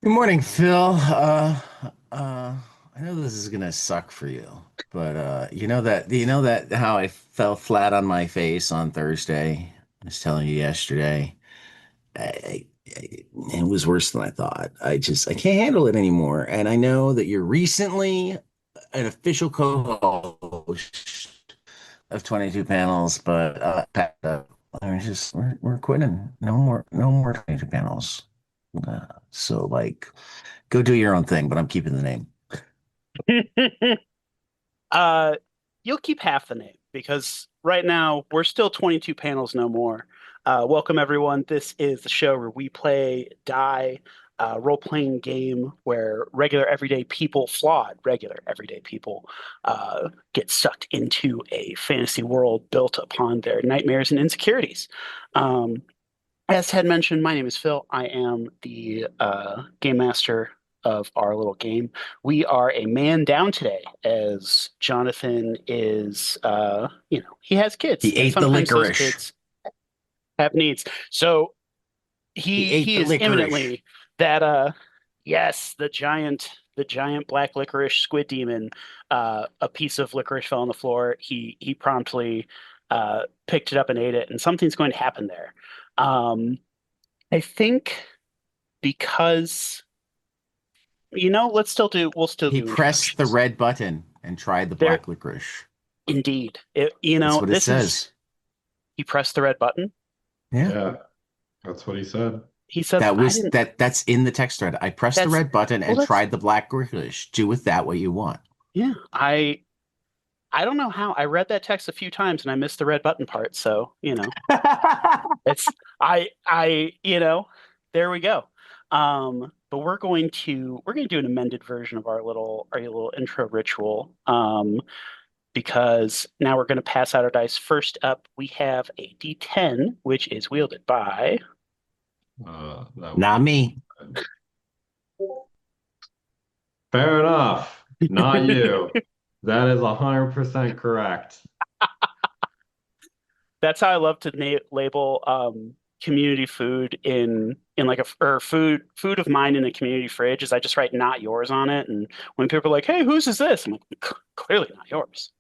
Good morning, Phil. I know this is gonna suck for you, but you know that how I fell flat on my face on Thursday? I was telling you yesterday. It was worse than I thought. I can't handle it anymore. And I know that you're recently an official co-host of 22 panels, but packed up. We're quitting. No more 22 panels. So like. Go do your own thing, but I'm keeping the name. Uh, you'll keep half the name because right now we're still 22 panels no more. Welcome everyone. This is the show where we play die role-playing game where regular everyday people, flawed regular everyday people, get sucked into a fantasy world built upon their nightmares and insecurities. Um, as Ted mentioned, my name is Phil. I am the game master of our little game. We are a man down today, as Jonathan is, he has kids, He and ate the sometimes those licorice. kids have needs. So He he ate he the is licorice. imminently that, yes, the giant black licorice squid demon. A piece of licorice fell on the floor. He promptly picked it up and ate it, and something's going to happen there. Um, I think because we'll still He do pressed the introductions. red button and tried the There, black licorice. indeed. That's what it This is says. he pressed the red button. Yeah. Yeah, that's what he said. He said, That I was didn't. that's in the text thread. I pressed the That's red button well, and tried the black licorice. Do with that what you want. yeah. I don't know how I read that text a few times and I missed the red button part. So, it's there we go. But we're going to do an amended version of our little intro ritual. Because now we're going to pass out our dice. First up, we have a D10, which is wielded by. That would Not be me. fair enough. Not you. That is 100% correct. That's how I love to label community food in like or food of mine in a community fridge. Is I just write "not yours" on it, and when people are like, "Hey, whose is this?" I'm like, "Clearly not yours."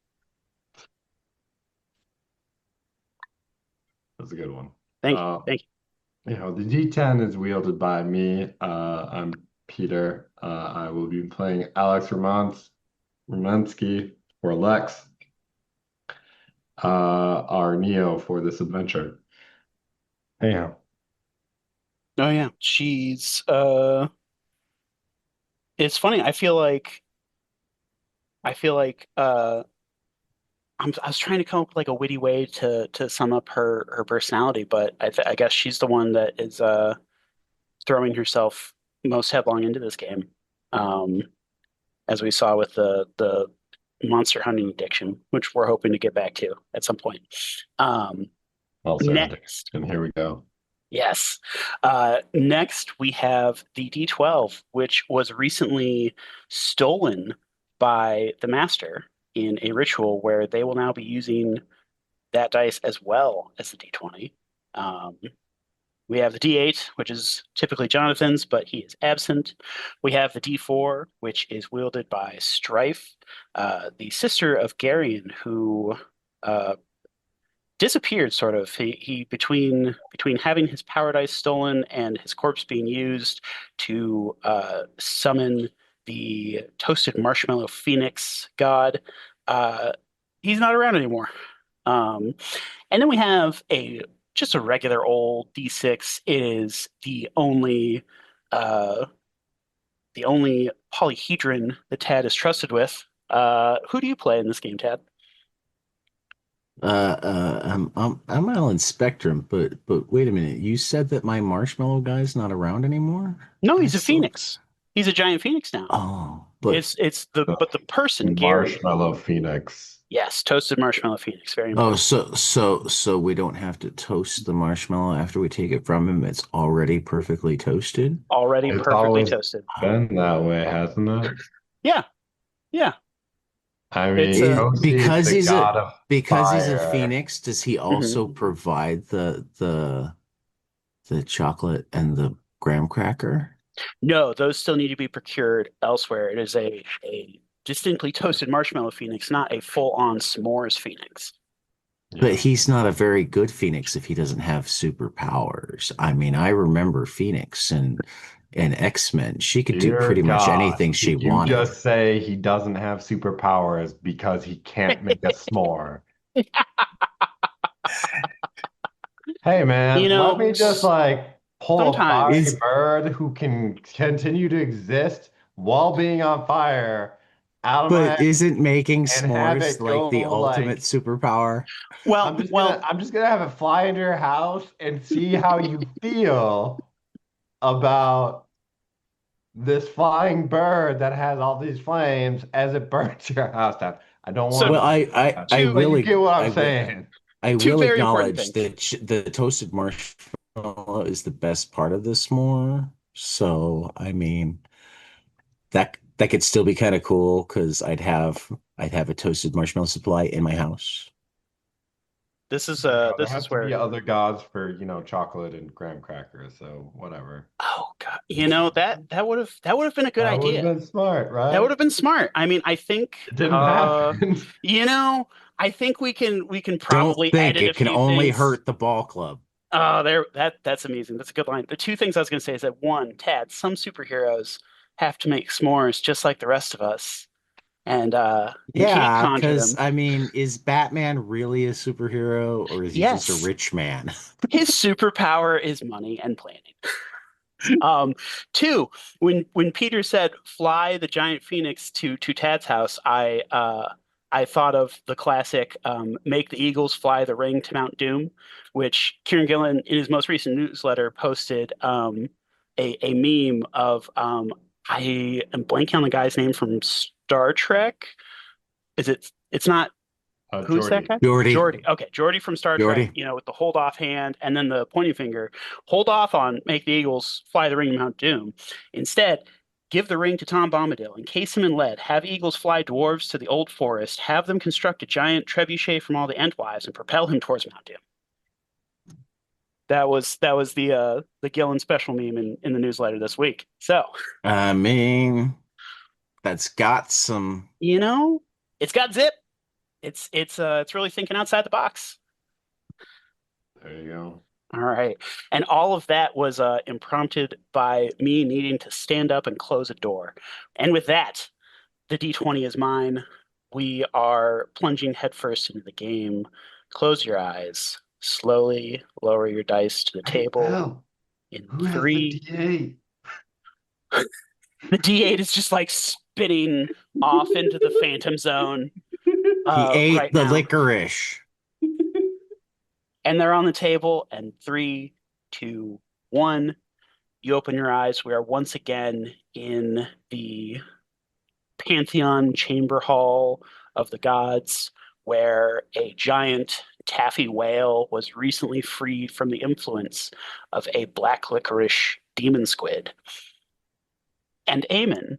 That's a good one. Thank you, Uh, thank you. the D10 is wielded by me. I'm Peter. I will be playing Alex Romansky for Lex, our Neo for this adventure. Anyhow, Oh yeah, she's It's funny. I feel like I was trying to come up with like a witty way to sum up her personality, but I guess she's the one that is throwing herself most headlong into this game, um, as we saw with the monster hunting addiction, which we're hoping to get back to at some point. Um, well said. Next, And here we go. yes, next we have the D12, which was recently stolen by the master in a ritual where they will now be using that dice as well as the D20. Um, we have the D8, which is typically Jonathan's, but he is absent. We have the D4, which is wielded by Strife, the sister of Garion, who uh, disappeared. Sort of. He between having his power dice stolen and his corpse being used to summon the toasted marshmallow phoenix god. Uh, he's not around anymore. Um, and then we have a just a regular old D6. It is uh, the only polyhedron that Tad is trusted with. Who do you play in this game, Tad? I'm Alan Spectrum, but wait a minute. You said that my marshmallow guy's not around anymore? No, I he's a still phoenix. He's a giant phoenix now. Oh, but But the person, Gary. Marshmallow Phoenix. Yes, toasted marshmallow phoenix. Very oh, important. so we don't have to toast the marshmallow after we take it from him. It's already perfectly toasted. Already It's perfectly always toasted. been that way, hasn't it? Yeah, yeah. I It's mean, a Toasty is the god of Because he's a fire. phoenix, does he mhm. also provide the chocolate and the graham cracker? No, those still need to be procured elsewhere. It is a distinctly toasted marshmallow phoenix, not a full-on s'mores phoenix. But Yeah. he's not a very good Phoenix if he doesn't have superpowers. I mean, I remember Phoenix and X-Men. She could do Dear pretty much God, anything she did you wanted. just say he doesn't have superpowers because he can't make a s'more? Hey You man, let know, me just like pull a fiery sometimes. Is bird who can continue to exist while being on fire out of my but isn't making and have s'mores it like go the ultimate like superpower? Well, I'm just gonna have it fly into your house and see how you feel about this flying bird that has all these flames as it burns your house down. I don't so want Well, to do that, two but you get what I'm I will saying. I two will very important acknowledge things. that the toasted marshmallow is the best part of the s'more. So, I mean, that could still be kind of cool because I'd have a toasted marshmallow supply in my house. I don't know. There This has is to be where other gods for, chocolate and graham crackers, so whatever. oh God, that would have been a good That would have idea. been smart, That would right? have been smart. I mean, I think It didn't happen. you know, I think we can Don't probably think edit a it can few only things. hurt the ball club. Oh, there that's amazing. That's a good line. The two things I was going to say is that one, Tad, some superheroes have to make s'mores just like the rest of us, and you can't Yeah, conjure because them. I mean, is Batman really a superhero or is he just a Yes, rich man? his superpower is money and planning. Um, Two, when Peter said fly the giant phoenix to Tad's house, I thought of the classic make the Eagles fly the ring to Mount Doom, which Kieran Gillen in his most recent newsletter posted a meme of I am blanking on the guy's name from Star Trek. It's not who's that Jordy. guy? Jordy, Geordi. Okay, Geordi from Star Trek, Jordy. with the hold off hand and then the pointing finger. Hold off on make the Eagles fly the ring to Mount Doom. Instead, give the ring to Tom Bombadil, encase him in lead, have Eagles fly dwarves to the old forest, have them construct a giant trebuchet from all the Entwives, and propel him towards Mount Doom. That was the Gillen special meme in the newsletter this week. So, I mean, that's got some. you know, it's got zip. It's really thinking outside the box. There you go. All right. And all of that was imprompted by me needing to stand up and close a door. And with that, the D20 is mine. We are plunging headfirst into the game. Close your eyes. Slowly lower your dice to the Hey, table Bill, in who has the three. D8? The D8 is just like spinning off into the phantom zone He ate right the now. licorice. And they're on the table. And three, two, one. You open your eyes. We are once again in the Pantheon Chamber Hall of the Gods, where a giant taffy whale was recently freed from the influence of a black licorice demon squid. And Aemon,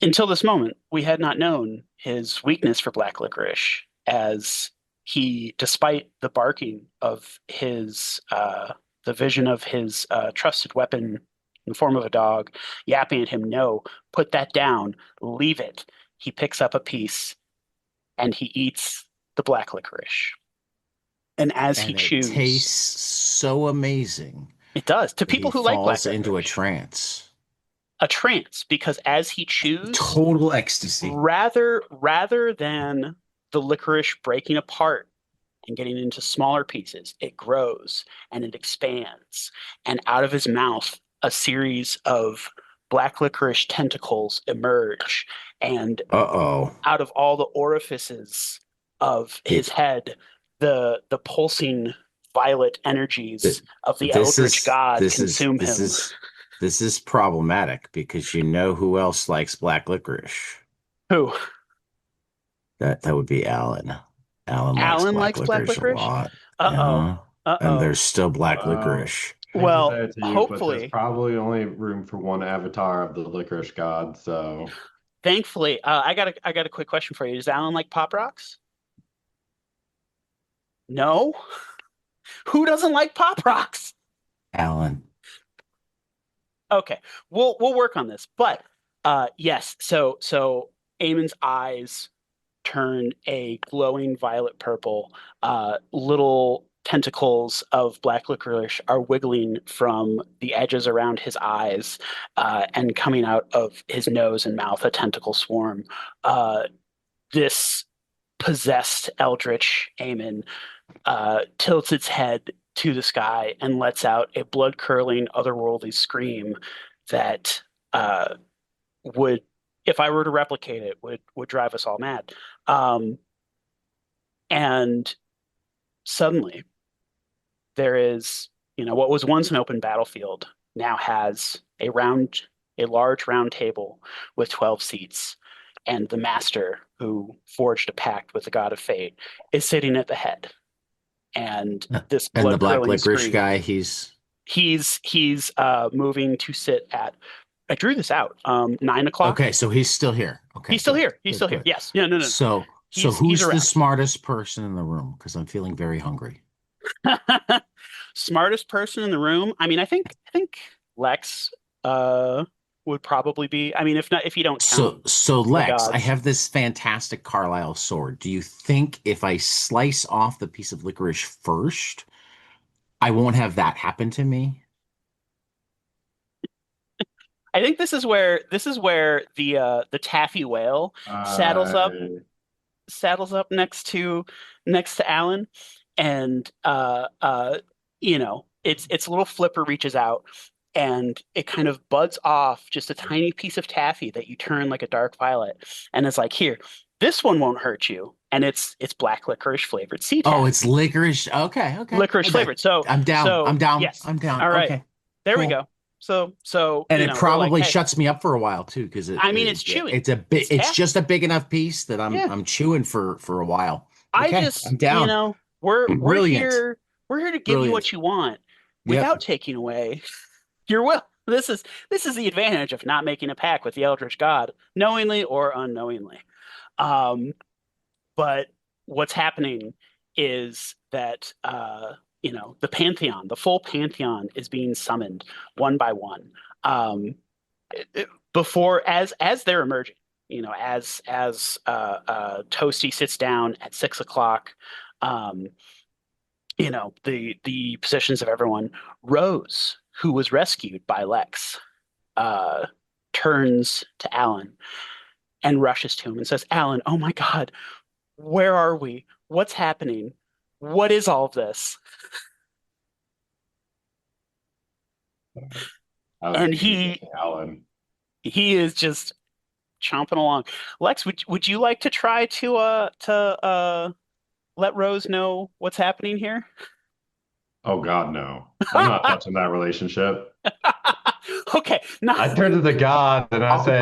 until this moment, we had not known his weakness for black licorice, as he, despite the barking of the vision of his trusted weapon in the form of a dog, yapping at him, no, put that down, leave it. He picks up a piece and he eats the black licorice. And as he And it tastes chews, so amazing it does. To that he people who like black falls into a licorice, trance. a trance, because as he chews, Total ecstasy. rather than the licorice breaking apart and getting into smaller pieces, it grows and it expands. And out of his mouth, a series of black licorice tentacles emerge. And Uh-oh. out of all the orifices of his It head, the pulsing violet energies th- of the Eldritch God this is consume him. this is problematic because you know who else likes black licorice? Who? That would be Alan. Alan likes Alan black likes black licorice a licorice? lot. Uh-oh. Yeah. And Uh-oh. there's still black Well, licorice. hate to Well, say it to you, but there's hopefully, probably only room for one avatar of the licorice god, so thankfully, I got a quick question for you. Does Alan like Pop Rocks? No? Who doesn't like Pop Rocks? Alan. Okay, we'll work on this. But yes, so Eamon's eyes turn a glowing violet purple. Little tentacles of black licorice are wiggling from the edges around his eyes, and coming out of his nose and mouth, a tentacle swarm. This possessed eldritch Aemon tilts its head to the sky and lets out a blood-curdling, otherworldly scream that would, if I were to replicate it, would drive us all mad. Um, and suddenly, there is, what was once an open battlefield now has a large round table with 12 seats, and the master who forged a pact with the god of fate is sitting at the head. And this And the blood black curdling licorice scream, guy, he's moving to sit at, I drew this out, 9 o'clock. okay, so he's still here. Okay, He's still good, here. He's good, still here. good. Yes. No, no, no, no. So He's who's the around. smartest person in the room? Because I'm feeling very hungry. Smartest person in the room. I mean, I think Lex uh would probably be. I mean, if not, if you don't count So the Lex, I gods. have this fantastic Carlisle sword. Do you think if I slice off the piece of licorice first, I won't have that happen to me? I think this is where the taffy whale saddles up I saddles up next to Alan, and its little flipper reaches out and it kind of buds off just a tiny piece of taffy that you turn like a dark violet, and it's like, here, this one won't hurt you, and it's black licorice flavored sea Oh, it's taffy, licorice. Okay, okay. licorice flavored. So I'm down. I'm so down. yes, I'm down. all right, Okay, there we cool. go. So And it we're like, probably hey, shuts me up for a while too, because I mean, it's chewy, it's a bit it's it's taffy. just a big enough piece that I'm Yeah. I'm chewing for a while. I Okay, just, I'm down. we're Brilliant. here to give you what Brilliant. you want Yep. without taking away your will. This is the advantage of not making a pact with the Eldritch God, knowingly or unknowingly. Um, but what's happening is that the pantheon, the full pantheon, is being summoned one by one. Um, Before, as they're emerging, as Toasty sits down at 6 o'clock, um, the positions of everyone. Rose, who was rescued by Lex, uh, turns to Alan and rushes to him and says, "Alan, oh my God, where are we? What's happening? What is all of this?" I was And being he Alan. he is just chomping along. Lex, would you like to try to let Rose know what's happening here? Oh God, no! I'm not touching that relationship. Okay, no. I turn to the god and I say,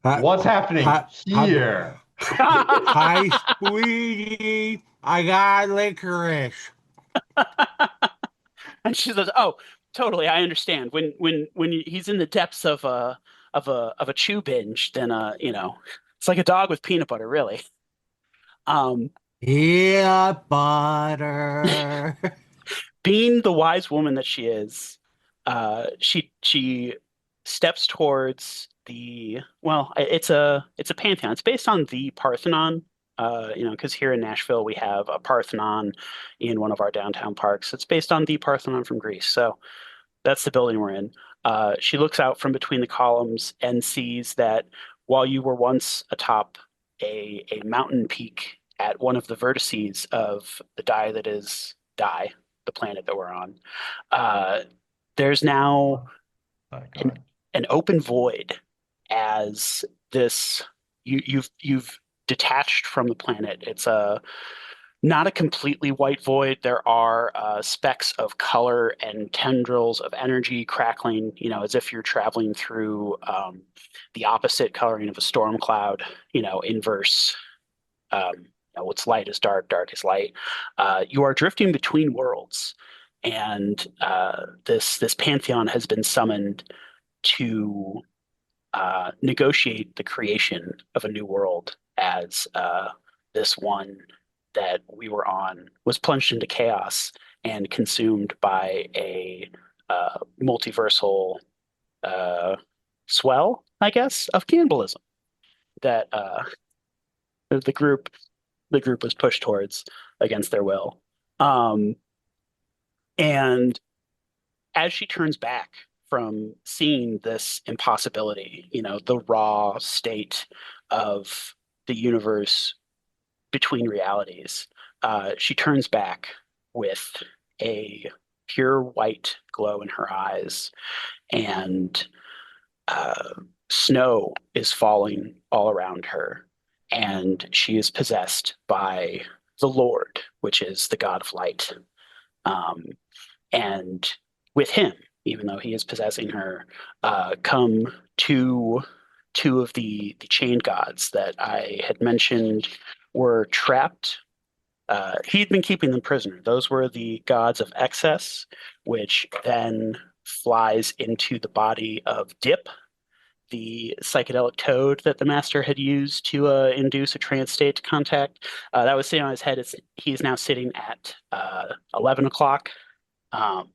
Hi, "What's happening hi, here?" hi, sweetie. I got licorice. And she says, "Oh, totally. I understand. When he's in the depths of a chew binge, then it's like a dog with peanut butter, really." Um, Peanut butter. Being the wise woman that she is, she steps towards the, well, it's a pantheon. It's based on the Parthenon. Because here in Nashville we have a Parthenon in one of our downtown parks. It's based on the Parthenon from Greece. So that's the building we're in. She looks out from between the columns and sees that while you were once atop a mountain peak at one of the vertices of the Die, the planet that we're on, uh, there's now Oh my an, God. an open void as this you've detached from the planet. It's not a completely white void. There are specks of color and tendrils of energy crackling, as if you're traveling through the opposite coloring of a storm cloud, inverse. What's light is dark, dark is light. You are drifting between worlds, and this pantheon has been summoned to negotiate the creation of a new world, as this one that we were on was plunged into chaos and consumed by a multiversal uh, swell, I guess, of cannibalism that the group the group was pushed towards against their will. Um, and as she turns back from seeing this impossibility, the raw state of the universe between realities, she turns back with a pure white glow in her eyes, and uh, snow is falling all around her, and she is possessed by the Lord, which is the God of light. Um, and with him, even though he is possessing her, come two of the chained gods that I had mentioned were trapped. He'd been keeping them prisoner. Those were the gods of excess, which then flies into the body of Dip, the psychedelic toad that the master had used to induce a trance state to contact. That was sitting on his head. He's now sitting at 11 o'clock. Um,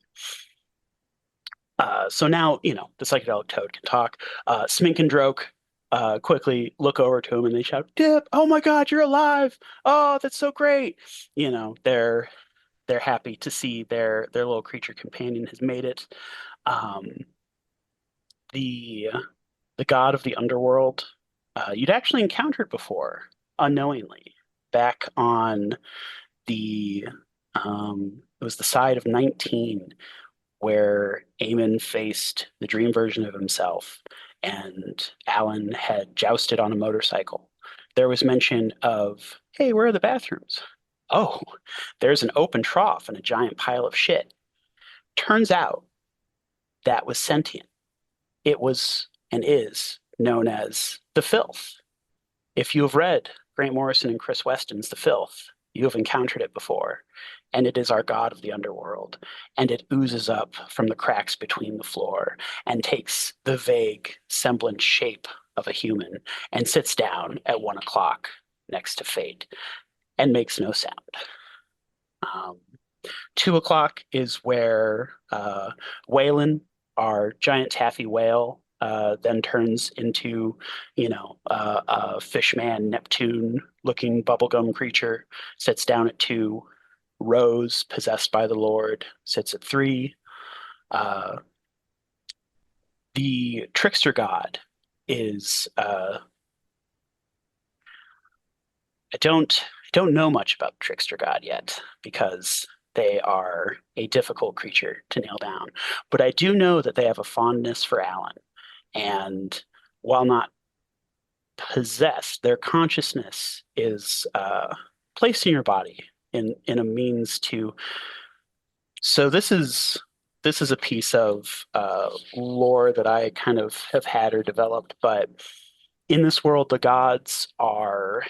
so now, the psychedelic toad can talk. Smink and Droke quickly look over to him and they shout, Dip, oh my God, you're alive. Oh, that's so great. They're happy to see their little creature companion has made it. Um, the the god of the underworld, you'd actually encountered before, unknowingly, back on the it was the side of 19 where Eamon faced the dream version of himself and Alan had jousted on a motorcycle. There was mention of, hey, where are the bathrooms? Oh, there's an open trough and a giant pile of shit. Turns out that was sentient. It was and is known as the filth. If you have read Grant Morrison and Chris Weston's The Filth, you have encountered it before, and it is our god of the underworld, and it oozes up from the cracks between the floor and takes the vague semblant shape of a human and sits down at 1 o'clock next to Fate and makes no sound. Um, 2 o'clock is where Waylon, our giant taffy whale, then turns into, a fishman Neptune looking bubblegum creature, sits down at 2. Rose, possessed by the Lord, sits at 3. Uh, the trickster god is I don't know much about the trickster god yet because they are a difficult creature to nail down. But I do know that they have a fondness for Alan. And while not possessed, their consciousness is placed in your body in a means to. So this is a piece of lore that I kind of have had or developed, but in this world, the gods are,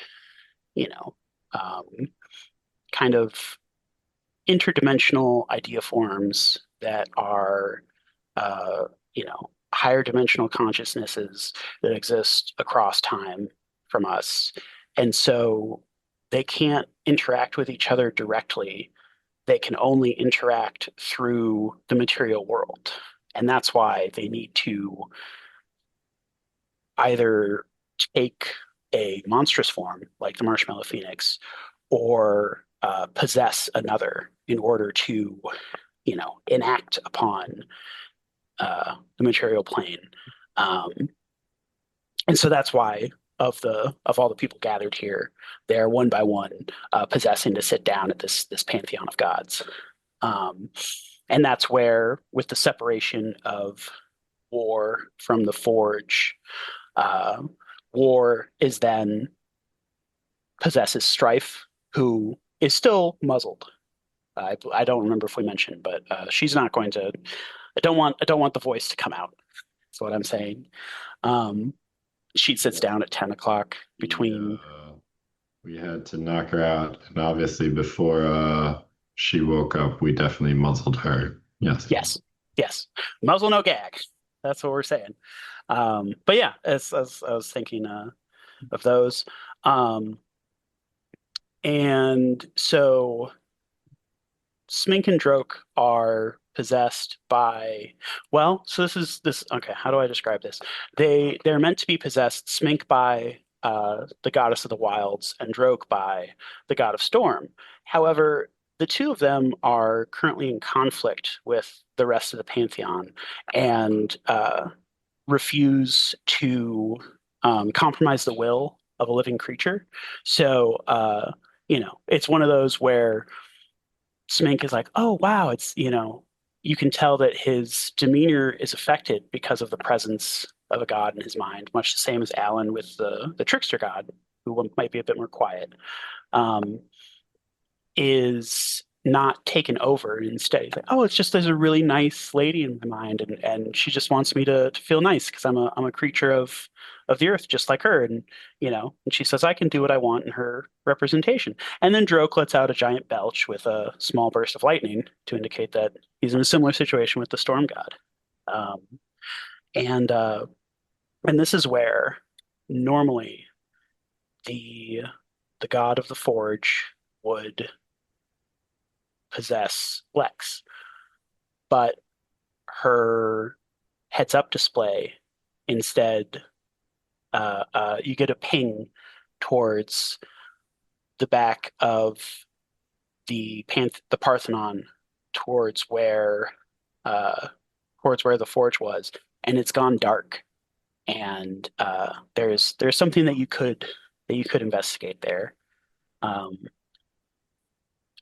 you know, um, kind of interdimensional idea forms that are, uh, higher dimensional consciousnesses that exist across time from us. And so they can't interact with each other directly. They can only interact through the material world. And that's why they need to either take a monstrous form like the Marshmallow Phoenix or possess another in order to, enact upon the material plane. Um, and so that's why of all the people gathered here, they're one by one possessing to sit down at this pantheon of gods. Um, and that's where, with the separation of war from the forge, uh, war is then possesses Strife, who is still muzzled. I don't remember if we mentioned, but she's not going to. I don't want the voice to come out. That's what I'm saying. Um, she sits down at 10 o'clock between. We had to knock her out, and obviously before she woke up, we definitely muzzled her. Yes. Yes, yes, muzzle no gag. That's what we're saying. But yeah, as I was thinking of those, um, and so Smink and Droke are possessed by, well, so this okay, how do I describe this? They're meant to be possessed, Smink by the goddess of the wilds and Droke by the god of storm. However, the two of them are currently in conflict with the rest of the pantheon and refuse to compromise the will of a living creature. So, it's one of those where Smink is like, oh, wow, you can tell that his demeanor is affected because of the presence of a god in his mind, much the same as Alan with the trickster god, who might be a bit more quiet. Um, is not taken over. Instead, he's like, oh, it's just there's a really nice lady in my mind, and she just wants me to feel nice because I'm a creature of the earth just like her, and she says I can do what I want in her representation. And then Droke lets out a giant belch with a small burst of lightning to indicate that he's in a similar situation with the storm god. Um, and and this is where normally the the god of the forge would possess Lex, but her heads up display instead, you get a ping towards the back of the Parthenon towards where uh, towards where the forge was, and it's gone dark. And there's something that you could investigate there. Um,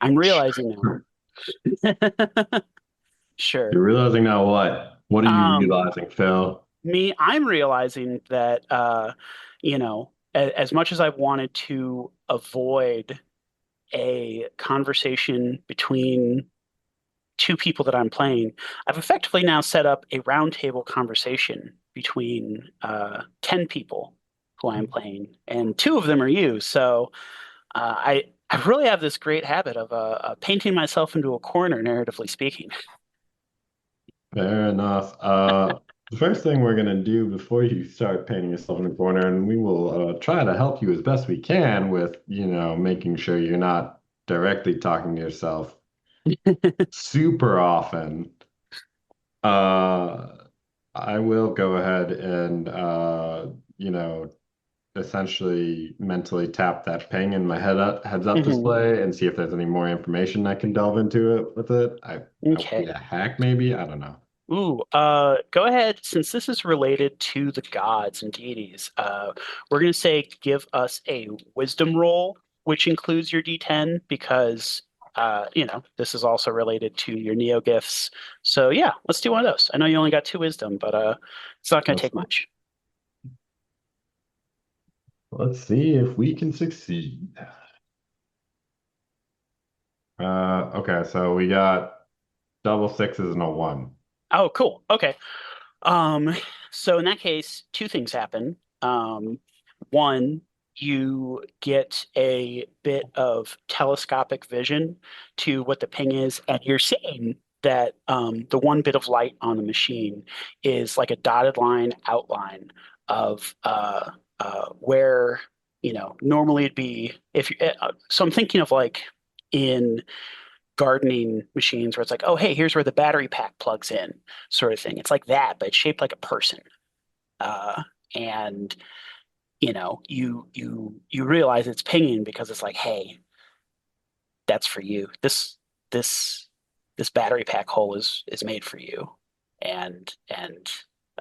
I'm realizing Sure. now. Sure. You're realizing now what? What are you Um, realizing, Phil? I'm realizing that as much as I've wanted to avoid a conversation between two people that I'm playing, I've effectively now set up a roundtable conversation between 10 people who I'm playing, and two of them are you. So I really have this great habit of painting myself into a corner, narratively speaking. Fair enough. The first thing we're gonna do before you start painting yourself in a corner, and we will try to help you as best we can with, making sure you're not directly talking to yourself super often. Uh, I will go ahead and you know, essentially mentally tap that ping in my heads up Hmm. display and see if there's any more information I can delve into it with it. I would be Okay. a hack maybe. I don't know. Ooh, go ahead. Since this is related to the gods and deities, we're going to say give us a wisdom roll, which includes your D10, because this is also related to your neo gifts. So yeah, let's do one of those. I know you only got two wisdom, but it's not going to Let's take much. let's see if we can succeed. Okay, so we got double sixes and a one. Oh, cool. Okay. Um, so in that case, two things happen. One, you get a bit of telescopic vision to what the ping is, and you're seeing that the one bit of light on the machine is like a dotted line outline of where normally it'd be if you. So I'm thinking of like in gardening machines where it's like, oh, hey, here's where the battery pack plugs in, sort of thing. It's like that, but it's shaped like a person. And you realize it's pinging because it's like, hey, that's for you. This this battery pack hole is made for you, and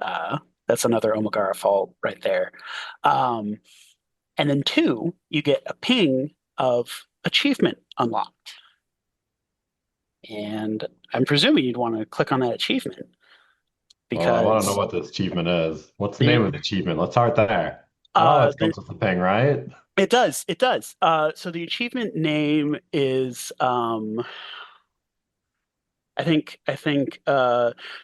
uh, that's another Omagara fault right there. Um, and then two, you get a ping of achievement unlocked. And I'm presuming you'd want to click on that achievement Well, I want to know because what this achievement is. What's the name the of the achievement? Let's start there. That uh always the comes with the ping, right? it does. So the achievement name is I think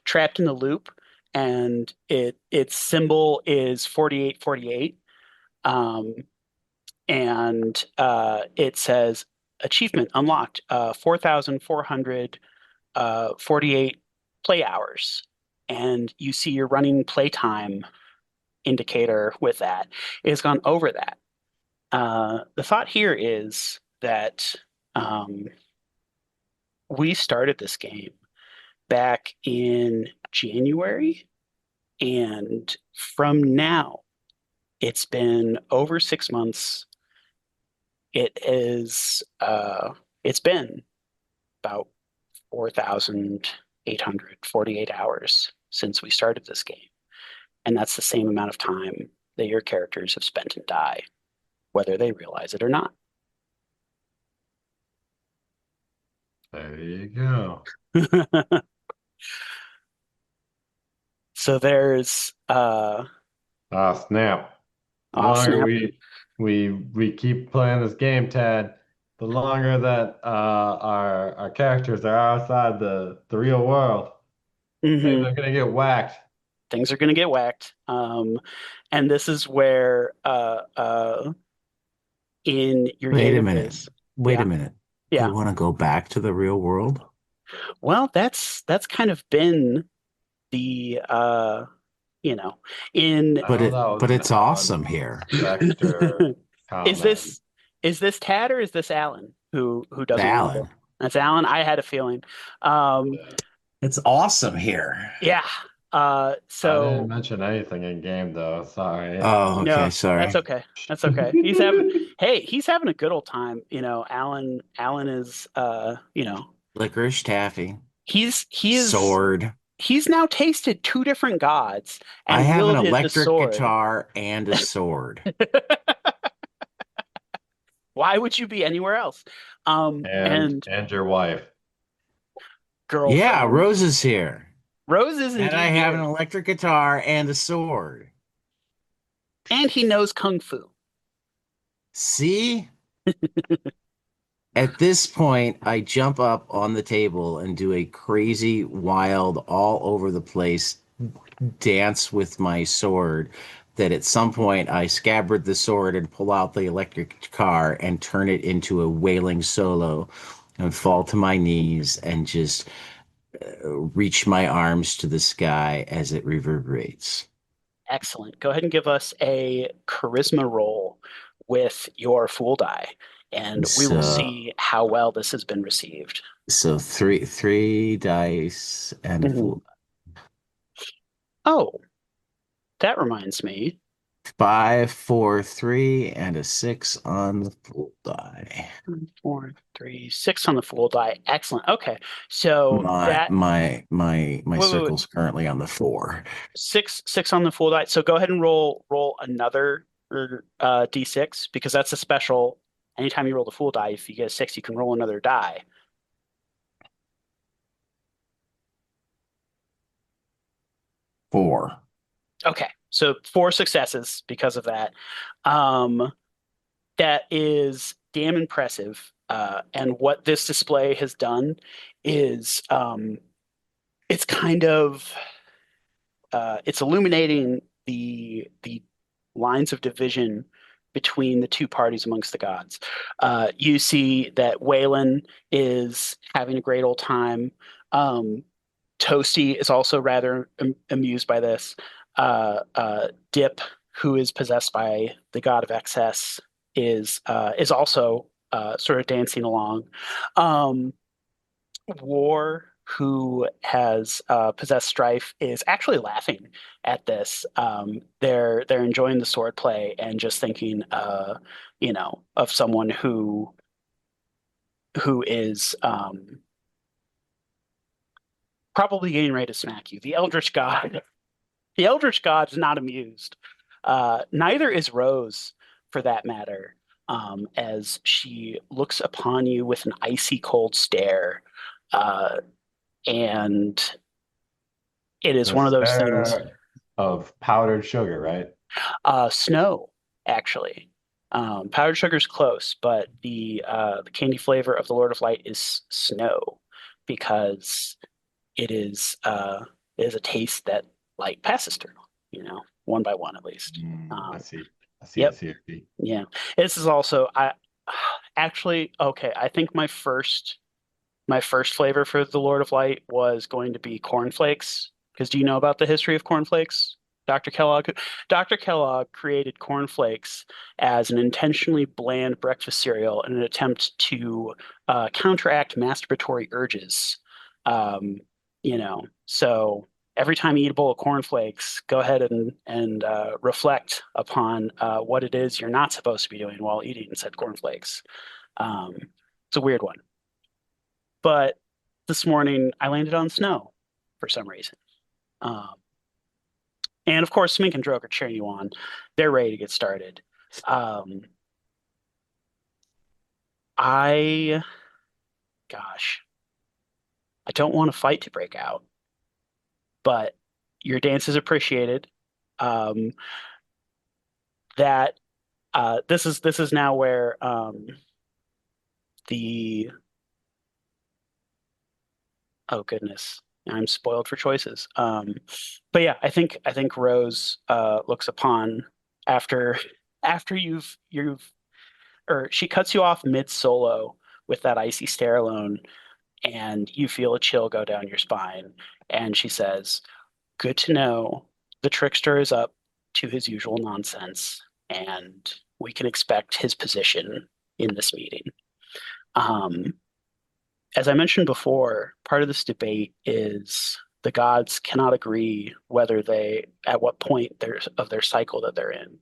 Trapped in the Loop, and its symbol is 4848. Um and it says achievement unlocked 4,400 48 play hours, and you see your running playtime indicator with that. It has gone over that. The thought here is that um, we started this game back in January, and from now, it's been over 6 months. It is it's been about 4,848 hours since we started this game. And that's the same amount of time that your characters have spent in die, whether they realize it or not. There you go. So there's Ah, snap. The oh longer snap. we keep playing this game, Ted, the longer that our characters are outside the real world, things Hmm. are gonna get whacked. Things are gonna get whacked. And this is where in your Wait a minute. database. Wait a Yeah, minute. You yeah. want to go back to the real world? Well, that's kind of been the you know, in I know that was But an it's awesome here. unvector is comment. this Tad or is this Alan who It's doesn't want to go? Alan. That's Alan. I had a feeling. Um, It's awesome here. yeah. I didn't So mention anything in game though. Sorry. Oh, okay. no, that's Sorry. okay. That's okay. He's having a good old time. Alan is Licorice taffy, he's he is sword. he's now tasted two different gods I and have an wielded the electric sword. guitar and a sword. Why would you be anywhere else? And And your wife. Yeah, girlfriend. Rose is here. Rose is And I indeed have an here. electric guitar and a sword. And he knows kung fu. See? At this point, I jump up on the table and do a crazy, wild, all over the place dance with my sword. That at some point I scabbard the sword and pull out the electric guitar and turn it into a wailing solo and fall to my knees and just reach my arms to the sky as it reverberates. Excellent. Go ahead and give us a charisma roll with your fool die, and we will So, see how well this has been received. so three dice and a Mhm. fool. Oh, that reminds me. 5, 4, 3, and a 6 on the full die. 4, 3, 6 on the fool die. Excellent. Okay, so My that my my wait. circle's currently on the 4. Six on the full die. So go ahead and roll another d6 because that's a special. Anytime you roll the full die, if you get a 6, you can roll another die. 4. Okay, so 4 successes because of that. Um, that is damn impressive. And what this display has done is it's kind of it's illuminating the lines of division between the two parties amongst the gods. You see that Waylon is having a great old time. Toasty is also rather amused by this. Dip, who is possessed by the god of excess, is also sort of dancing along. Um, War, who has possessed Strife, is actually laughing at this. They're enjoying the swordplay and just thinking, of someone who is probably getting ready to smack you. The Eldritch God is not amused. Neither is Rose, for that matter, as she looks upon you with an icy cold stare. Uh, and it is The one of those things. stare of powdered sugar, right? Snow, actually. Powdered sugar's close, but the candy flavor of the Lord of Light is snow because it is a taste that light passes through, one by one at least. I see. I Yep, see. I see. yeah. This is also I actually okay. I think my first flavor for the Lord of Light was going to be cornflakes. Because do you know about the history of cornflakes, Dr. Kellogg? Dr. Kellogg created cornflakes as an intentionally bland breakfast cereal in an attempt to counteract masturbatory urges. Um, So every time you eat a bowl of cornflakes, go ahead and reflect upon what it is you're not supposed to be doing while eating said cornflakes. Um, it's a weird one. But this morning I landed on snow for some reason. Um, and of course, Smink and Droke are cheering you on. They're ready to get started. Um, I, gosh, I don't want a fight to break out, but your dance is appreciated. Um, that this is now where the oh goodness, I'm spoiled for choices. But yeah, I think Rose looks upon after you've or she cuts you off mid solo with that icy stare alone, and you feel a chill go down your spine, and she says, "Good to know the trickster is up to his usual nonsense, and we can expect his position in this meeting." Um, as I mentioned before, part of this debate is the gods cannot agree whether at what point of their cycle that they're in.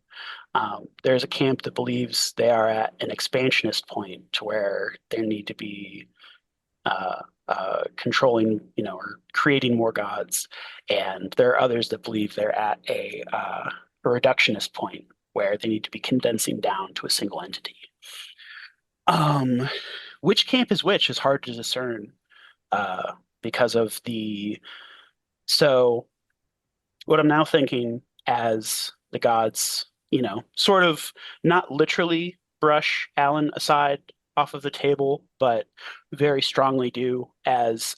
There's a camp that believes they are at an expansionist point to where they need to be controlling, or creating more gods. And there are others that believe they're at a reductionist point where they need to be condensing down to a single entity. Um, which camp is which is hard to discern uh, because of the. So, what I'm now thinking as the gods, sort of not literally brush Alan aside off of the table, but very strongly do as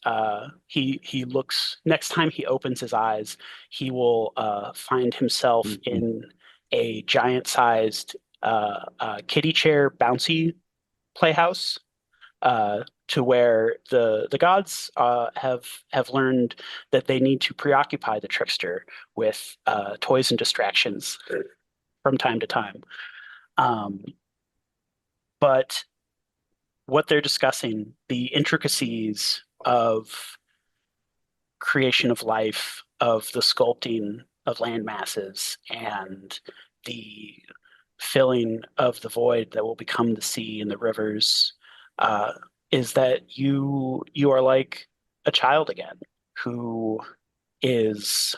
he looks. Next time he opens his eyes, he will find himself Mhm. in a giant-sized kiddie chair bouncy playhouse to where the gods have learned that they need to preoccupy the trickster with toys and distractions from time to time. Um, but what they're discussing, the intricacies of creation of life, of the sculpting of land masses, and the filling of the void that will become the sea and the rivers, uh, is that you are like a child again who is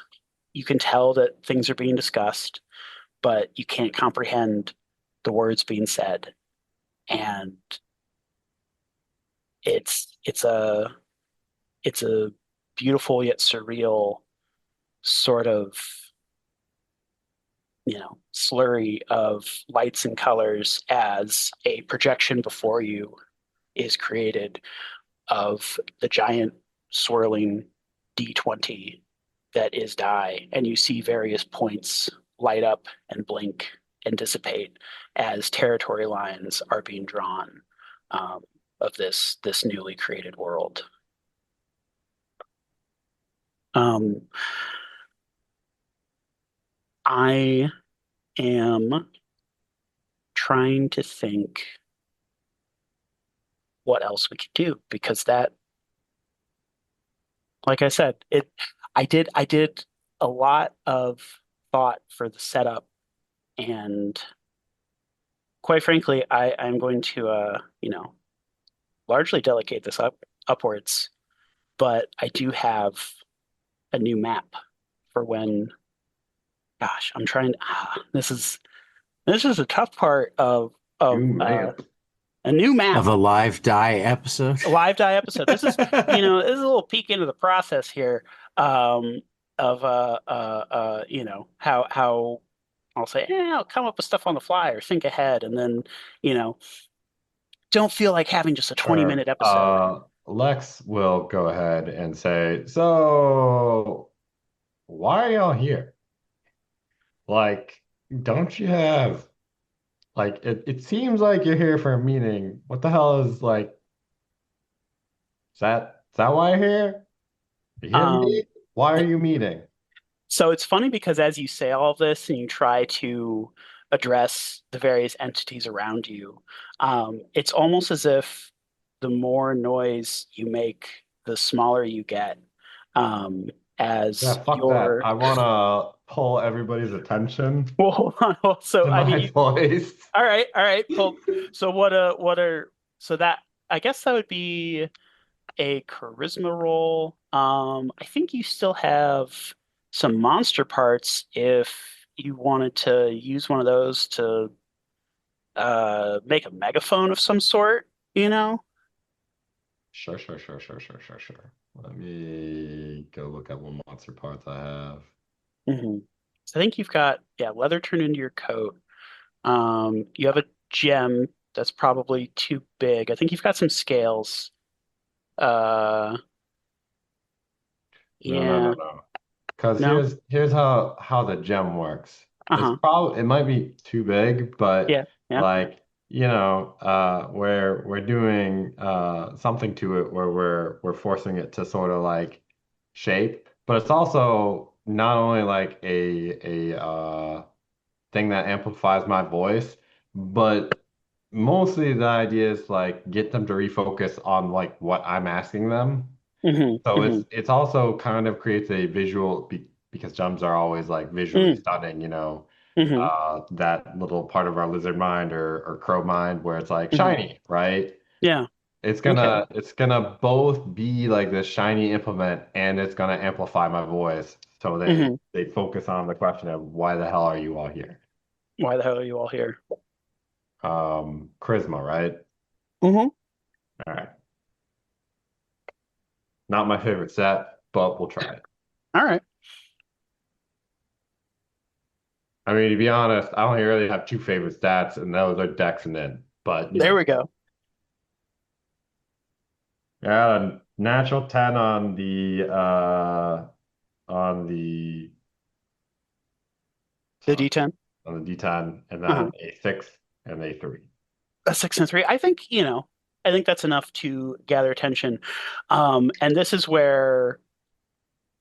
you can tell that things are being discussed, but you can't comprehend the words being said. And it's a beautiful yet surreal sort of slurry of lights and colors as a projection before you is created of the giant swirling D20 that is die, and you see various points light up and blink and dissipate as territory lines are being drawn um, of this newly created world. Um, I am trying to think what else we could do because that, like I said, I did a lot of thought for the setup, and quite frankly, I'm going to largely delegate this upwards, but I do have a new map for when. Gosh, I'm trying. This is a tough part of You map. a new map. Of a live die episode. A live die episode. This is a little peek into the process here, um, of how I'll say, I'll come up with stuff on the fly or think ahead, and then, you know, don't feel like having just a 20 Sure. minute episode. Lex will go ahead and say, so why are y'all here? Like, don't you have like it seems like you're here for a meeting. What the hell is like, is that why you're here? You here to Um, meet? Why are you meeting? so it's funny because as you say all of this and you try to address the various entities around you, it's almost as if the more noise you make, the smaller you get. um, Yeah, as fuck that. your I want to pull everybody's attention well, hold on. So to I mean, my voice. all right. Well, so what are so that I guess that would be a charisma roll. I think you still have some monster parts if you wanted to use one of those to make a megaphone of some sort, you know? Sure. Let me go look at what monster parts I have. Hmm. So I think you've got, yeah, leather turned into your coat. You have a gem that's probably too big. I think you've got some scales. Uh, yeah, No. Because no? here's how the gem works. Uh-huh. It might be too big, but Yeah, yeah. like, we're doing something to it where we're forcing it to sort of like shape, but it's also not only like a thing that amplifies my voice, but mostly the idea is like get them to refocus on like what I'm asking them. Hmm. So Hmm. it's also kind of creates a visual because gems are always like visually Mm, stunning, hmm. that little part of our lizard mind or crow mind where it's like Hmm. shiny, right? Yeah. It's Okay. gonna it's gonna both be like this shiny implement and it's gonna amplify my voice. So Hmm. they focus on the question of why the hell are you all here? Why the hell are you all here? Charisma, right? Hmm. All right. Not my favorite set, but we'll try it. All right. I mean, to be honest, I only really have two favorite stats, and those are Dex and Int. But There we go. yeah, a natural 10 on the The on D10. on the D10, and Uh-huh. then a 6 and a 3. A 6 and 3. I think, I think that's enough to gather attention. And this is where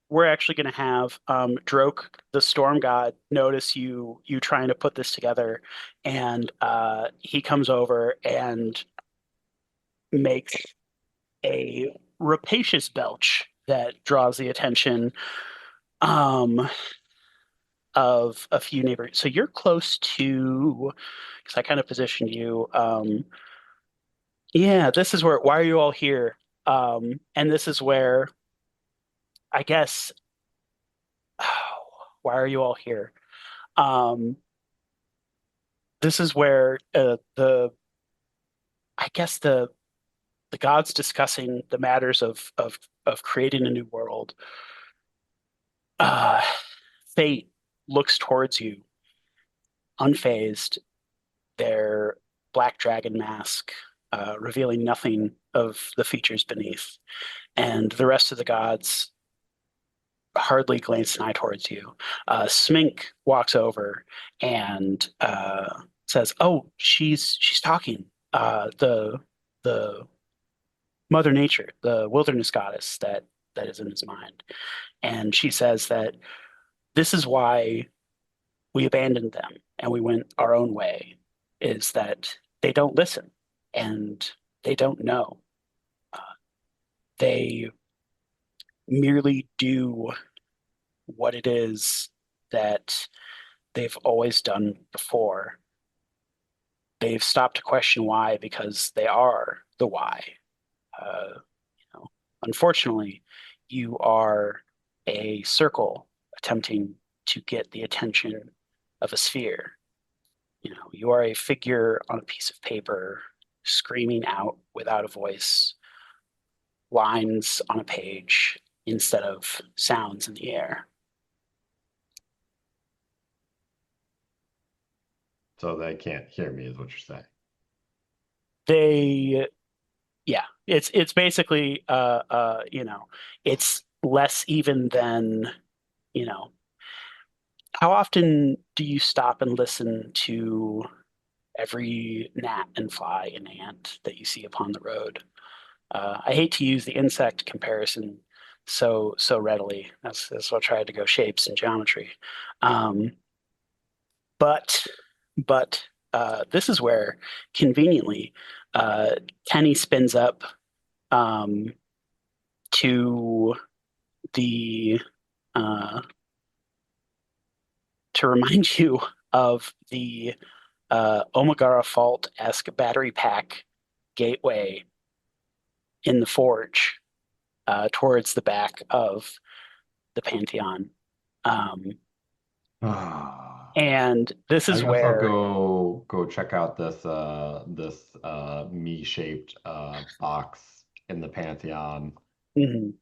we're actually going to have Droke, the storm god, notice you trying to put this together, and he comes over and makes a rapacious belch that draws the attention um, of a few neighbors. So you're close to, because I kind of positioned you. Yeah, this is where. Why are you all here? And this is where I guess. Why are you all here? Um, this is where the I guess the gods discussing the matters of creating a new world. Uh, Fate looks towards you, unfazed, their black dragon mask, revealing nothing of the features beneath, and the rest of the gods hardly glance an eye towards you. Smink walks over and says, "Oh, she's talking. The Mother Nature, the wilderness goddess that is in his mind." And she says that this is why we abandoned them and we went our own way, is that they don't listen and they don't know. Uh, they merely do what it is that they've always done before. They've stopped to question why because they are the why. You know, unfortunately, you are a circle attempting to get the attention of a sphere. You are a figure on a piece of paper screaming out without a voice, lines on a page instead of sounds in the air. So they can't hear me, is what you're saying. They, yeah, it's basically it's less even than, you know, how often do you stop and listen to every gnat and fly and ant that you see upon the road? I hate to use the insect comparison so readily. That's what I tried to go shapes and geometry. Um, but this is where conveniently Kenny spins up um, to the uh, to remind you of the Omagara Fault-esque battery pack gateway in the forge towards the back of the Pantheon. Um, Ah, and this I is guess I'll where go check out this me-shaped box in the Pantheon. mhm.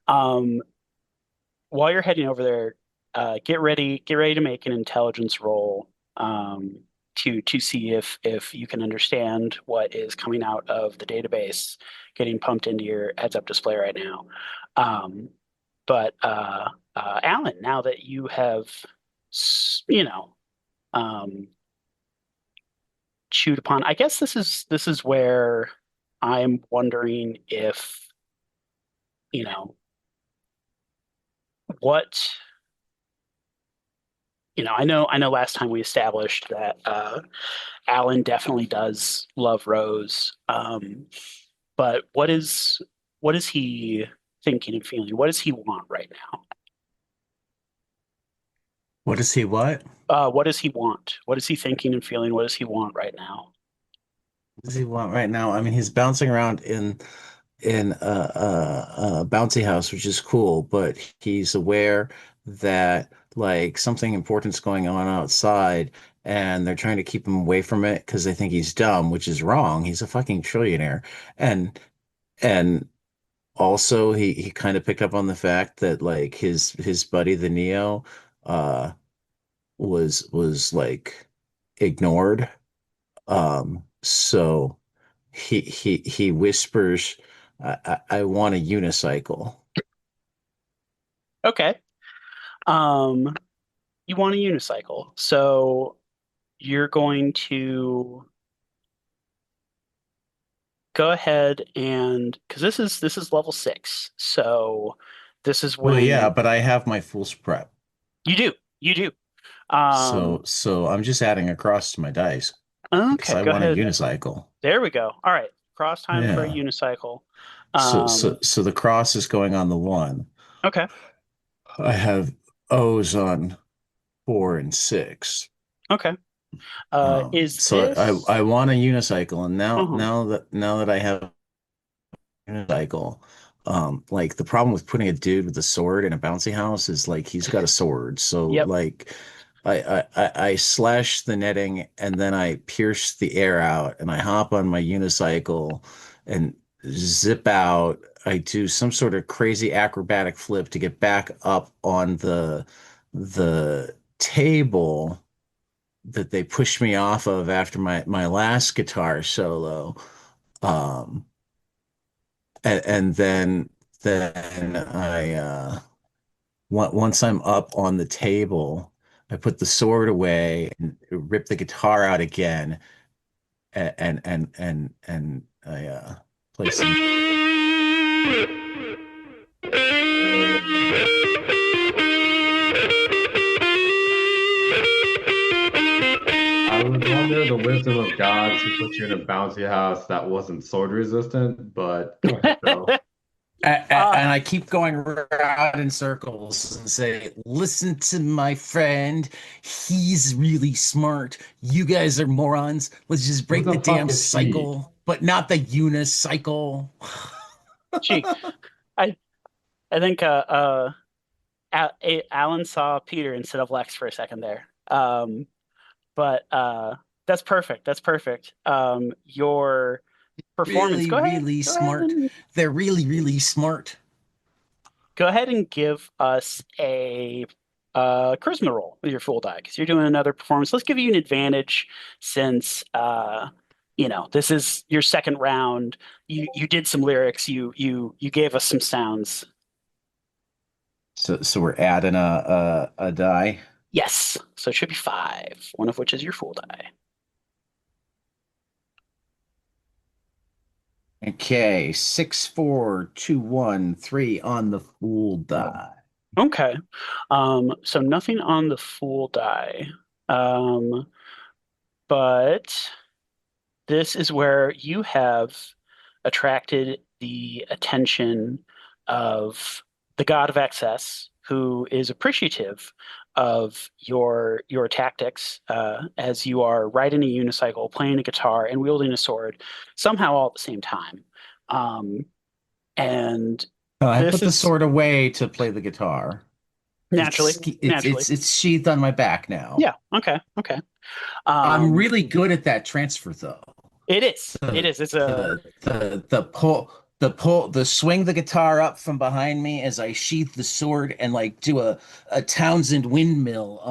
um, while you're heading over there, get ready to make an intelligence roll to see if you can understand what is coming out of the database getting pumped into your heads-up display right now. Um, but Alan, now that you have, you know, um, chewed upon, I guess this is where I'm wondering if, you know, what I know last time we established that Alan definitely does love Rose. But what is he thinking and feeling? What does he want right now? What does he what? What does he want? What is he thinking and feeling? What does he want right now? What does he want right now? I mean, he's bouncing around in a bouncy house, which is cool, but he's aware that like something important's going on outside, and they're trying to keep him away from it because they think he's dumb, which is wrong. He's a fucking trillionaire, and and also he kind of picked up on the fact that like his buddy the Neo uh was like ignored. So he whispers, I want a unicycle. Okay. Um, you want a unicycle, so you're going to go ahead and because this is level 6, so this is Well, yeah, when but I have my fool's prep. you do. Um, So I'm just adding a cross to my dice because okay, I go want a ahead. unicycle. There we go. All right, cross time for a Yeah. unicycle. So Um, so so the cross is going on the one. okay, I have O's on 4 and 6. okay. Is So I this? want a unicycle, and now Uh-huh. now that I have cycle. Like the problem with putting a dude with a sword in a bouncy house is like he's got a sword. So Yep. like I slash the netting and then I pierce the air out and I hop on my unicycle and zip out. I do some sort of crazy acrobatic flip to get back up on the table that they pushed me off of after my last guitar solo. Um, and then I once I'm up on the table, I put the sword away and rip the guitar out again, and I play some. I would wonder the wisdom of gods who put you in a bouncy house that wasn't sword resistant, but go ahead, Bill. Uh, And I keep going around in circles and say, "Listen to my friend. He's really smart. You guys are morons. Let's just Who break the the fuck damn is he? cycle, but not the unicycle." gee, I I think Alan saw Peter instead of Lex for a second there. But that's perfect. That's perfect. Your performance. Really, Go ahead. really smart. They're really, really smart. Go ahead and give us a charisma roll with your full die because you're doing another performance. Let's give you an advantage since this is your second round. You did some lyrics. You gave us some sounds. So we're adding a die. Yes, so it should be 5, one of which is your full die. Okay, 6, 4, 2, 1, 3 on the fool die. Okay. So nothing on the fool die. Um, but this is where you have attracted the attention of the god of excess, who is appreciative of your tactics as you are riding a unicycle, playing a guitar, and wielding a sword, somehow all at the same time. Um, and I this put the is sword away to play the guitar. naturally, naturally, It's sheathed on my back now. yeah, okay, okay. I'm Um, really good at that transfer though. it is, it The is. It's a the swing the guitar up from behind me as I sheath the sword and like do a Townsend windmill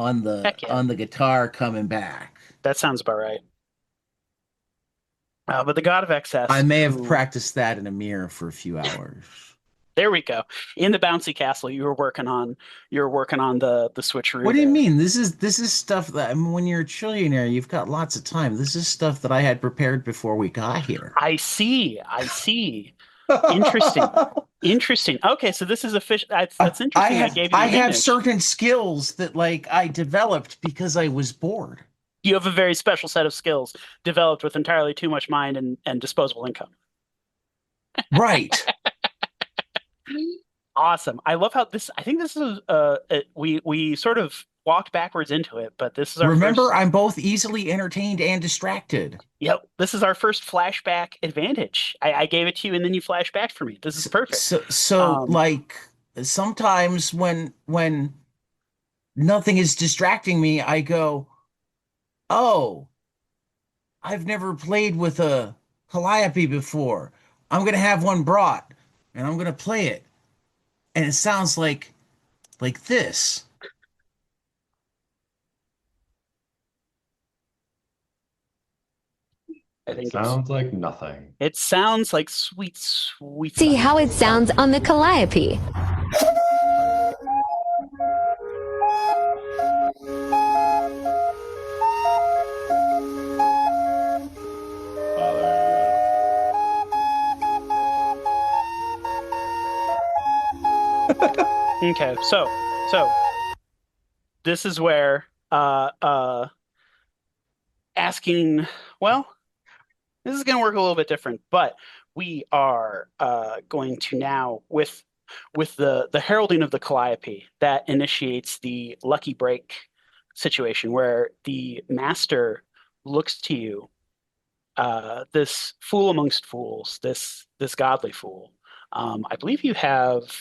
heck yeah. on the guitar coming back. That sounds about right. But the god of I excess, may have who practiced that in a mirror for a few hours. there we go. In the bouncy castle, you were working on the switcheroo What do you there. mean? This is stuff that I mean, when you're a trillionaire, you've got lots of time. This is stuff that I had prepared before we got here. I see. I see. Interesting. Interesting. Okay, so this is a fish. That's interesting. I gave you I the have image. certain skills that like I developed because I was bored. You have a very special set of skills developed with entirely too much mind and disposable income. Right. Awesome. I love how this. I think this is we sort of walked backwards into it, but this is our Remember, first. I'm both easily entertained and distracted. Yep, this is our first flashback advantage. I gave it to you, and then you flash back for me. This is perfect. Um, Like sometimes when nothing is distracting me, I go, "Oh, I've never played with a calliope before. I'm gonna have one brought, and I'm gonna play it, and it sounds like this." I It think it's. sounds like nothing. It sounds like sweet, sweet See nothing. how it sounds on the Calliope. Oh, there Okay, so this is where asking. Well, this is going to work a little bit different, but we are going to now with the heralding of the Calliope that initiates the lucky break situation where the master looks to you, this fool amongst fools, this godly fool. I believe you have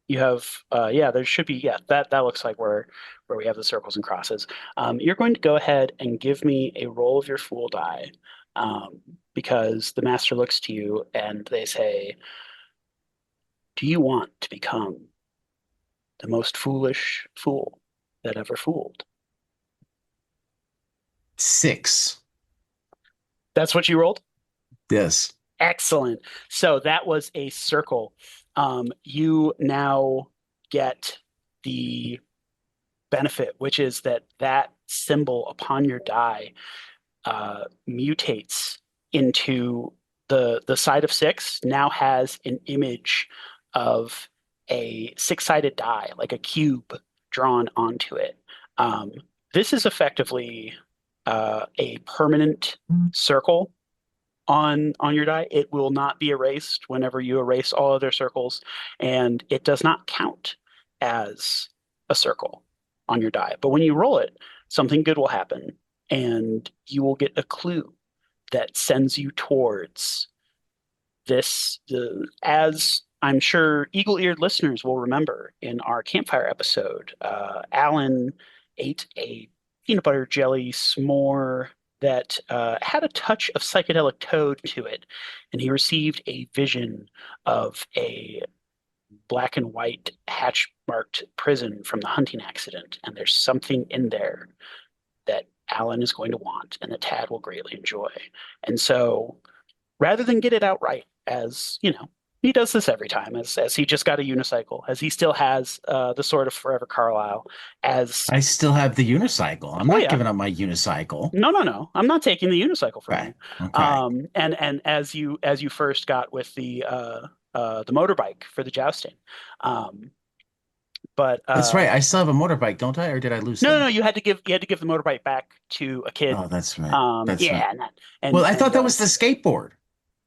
yeah, there should be, yeah, that looks like where we have the circles and crosses. You're going to go ahead and give me a roll of your fool die, um, because the master looks to you and they say, do you want to become the most foolish fool that ever fooled? 6. That's what you rolled. Yes. Excellent. So that was a circle. You now get the benefit, which is that symbol upon your die mutates into the side of 6 now has an image of a six-sided die, like a cube drawn onto it. Um, this is effectively a permanent circle on your die. It will not be erased whenever you erase all other circles, and it does not count as a circle on your die. But when you roll it, something good will happen, and you will get a clue that sends you towards this. As I'm sure eagle-eared listeners will remember in our campfire episode, Alan ate a peanut butter jelly s'more that had a touch of psychedelic toad to it, and he received a vision of a black and white hatch marked prison from the hunting accident. And there's something in there that Alan is going to want and that Tad will greatly enjoy. And so rather than get it outright, as you know, he does this every time, as he just got a unicycle, as he still has the Sword of Forever Carlisle, as I still have the unicycle. I'm oh not yeah, giving up my unicycle. no, no, no, I'm not taking the unicycle from Okay. you. Okay. And as you first got with the motorbike for the jousting, um, but That's right. I still have a motorbike, don't I? Or did I lose no, no, no, that? you had to give the motorbike back to a kid. Oh, that's right. That's right. Yeah, Well, and I thought and that was the skateboard.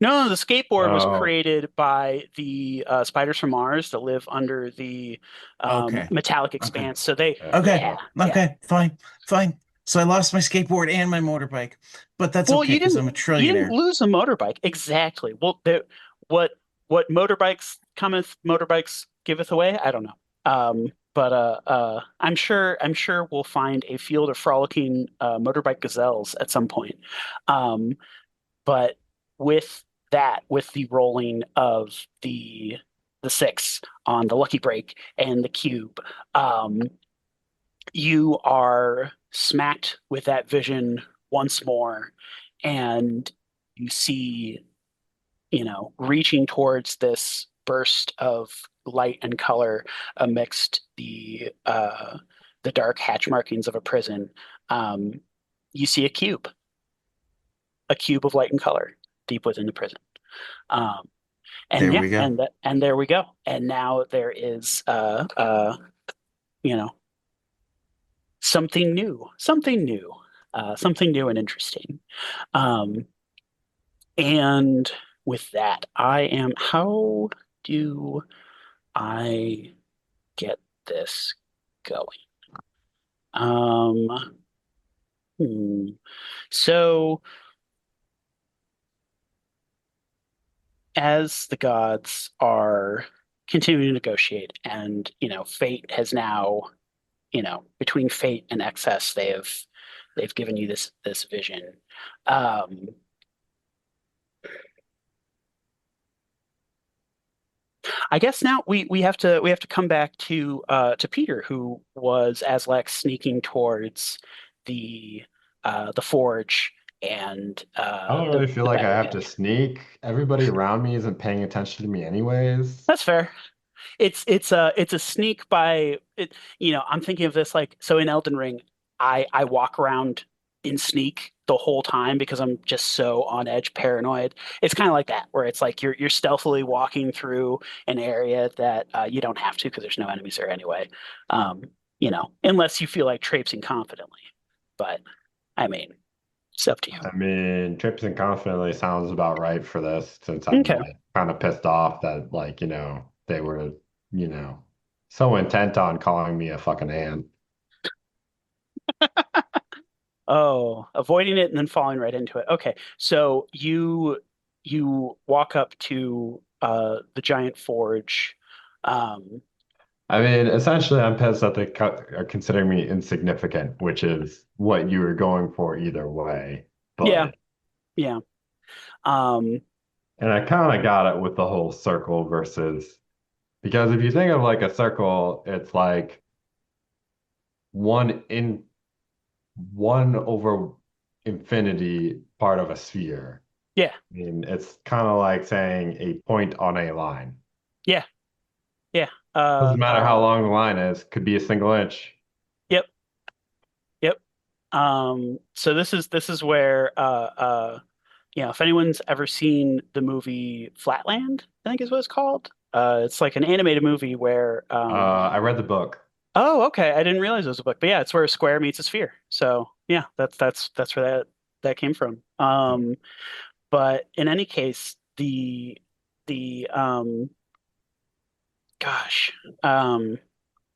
No, the skateboard was Oh, created by the spiders from Mars that live under the Okay. metallic Okay. expanse. So they, yeah. Okay. yeah, yeah. Okay. Fine. Fine. So I lost my skateboard and my motorbike, but that's Well, okay because I'm a you didn't trillionaire. lose a motorbike exactly. Well, what what motorbikes cometh, motorbikes giveth away. I don't know. I'm sure we'll find a field of frolicking motorbike gazelles at some point. Um, but with with the rolling of the six on the lucky break and the cube, um, you are smacked with that vision once more, and you see, reaching towards this burst of light and color amidst the dark hatch markings of a prison. Um, you see a cube of light and color deep within the prison. Um, and There yeah, we go. and there we go. And now there is you know, something new and interesting. Um, and with that, how do I get this going? Um, hmm. So as the gods are continuing to negotiate, and fate has now, between fate and excess, they've given you this vision. Um, I guess now we have to come back to Peter, who was as Lex sneaking towards the forge and I don't the really feel the like I battery have to hatch. sneak. Everybody around me isn't paying attention to me anyways. That's fair. It's a sneak by it. I'm thinking of this like, so in Elden Ring, I walk around in sneak the whole time because I'm just so on edge, paranoid. It's kind of like that, where it's like you're stealthily walking through an area that you don't have to because there's no enemies there anyway. Um, unless you feel like traipsing confidently. But I mean, it's up to you. I mean, Tripson confidently sounds about right for this, since I'm Okay. like kind of pissed off that they were, so intent on calling me a fucking ant. Oh, avoiding it and then falling right into it. Okay. So you walk up to the giant forge. Um I mean, essentially, I'm pissed that they are considering me insignificant, which is what you were going for either way. yeah, But, yeah. Um and I kind of got it with the whole circle versus, because if you think of like a circle, it's like one in one over infinity part of a sphere. yeah, I mean, it's kind of like saying a point on a line. yeah, yeah. Doesn't matter how long the line is, could be a single inch. Yep, yep. So this is where if anyone's ever seen the movie Flatland, I think is what it's called. It's like an animated movie where I read the book. oh, okay. I didn't realize it was a book, but yeah, it's where a square meets a sphere. So yeah, that's where that came from. But in any case, the gosh, um,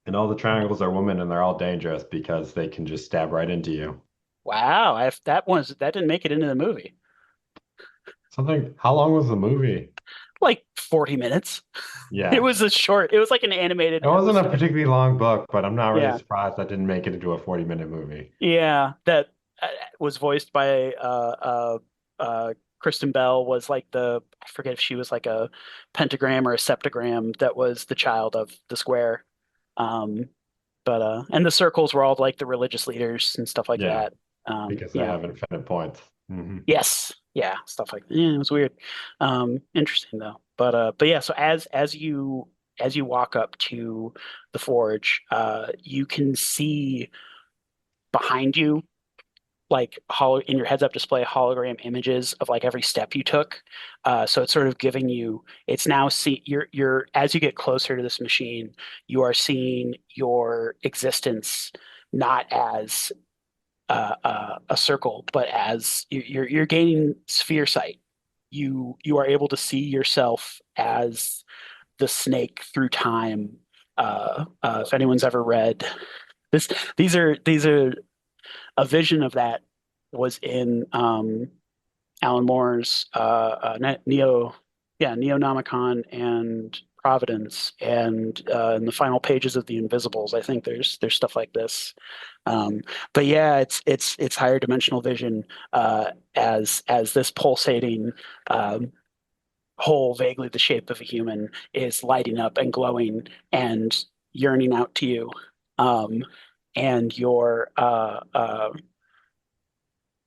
And all the triangles are women, and they're all dangerous because they can just stab right into you. wow, that didn't make it into the movie. How long was the movie? Like 40 minutes. It Yeah. was it was like an It animated wasn't a episode. particularly long book, but I'm not really Yeah, surprised that didn't make it into a 40-minute movie. yeah, that was voiced by Kristen Bell, was like I forget if she was like a pentagram or a septagram that was the child of the square. Um, but and the circles were all like the religious leaders and stuff like Yeah, that. because they Yeah. have infinite points. Yes. Yeah. Stuff like that. Yeah, it was weird. Interesting though. But yeah, so as you walk up to the forge, you can see behind you, like in your heads up display, hologram images of like every step you took. So it's sort of giving you, it's now see you're as you get closer to this machine, you are seeing your existence not as a circle, but as you're gaining sphere sight. you are able to see yourself as the snake through time. If anyone's ever read this, these are a vision of that was in Alan Moore's Neonomicon and Providence, and in the final pages of the Invisibles, I think there's stuff like this. But yeah, it's higher dimensional vision as this pulsating whole, vaguely the shape of a human, is lighting up and glowing and yearning out to you. Um, and your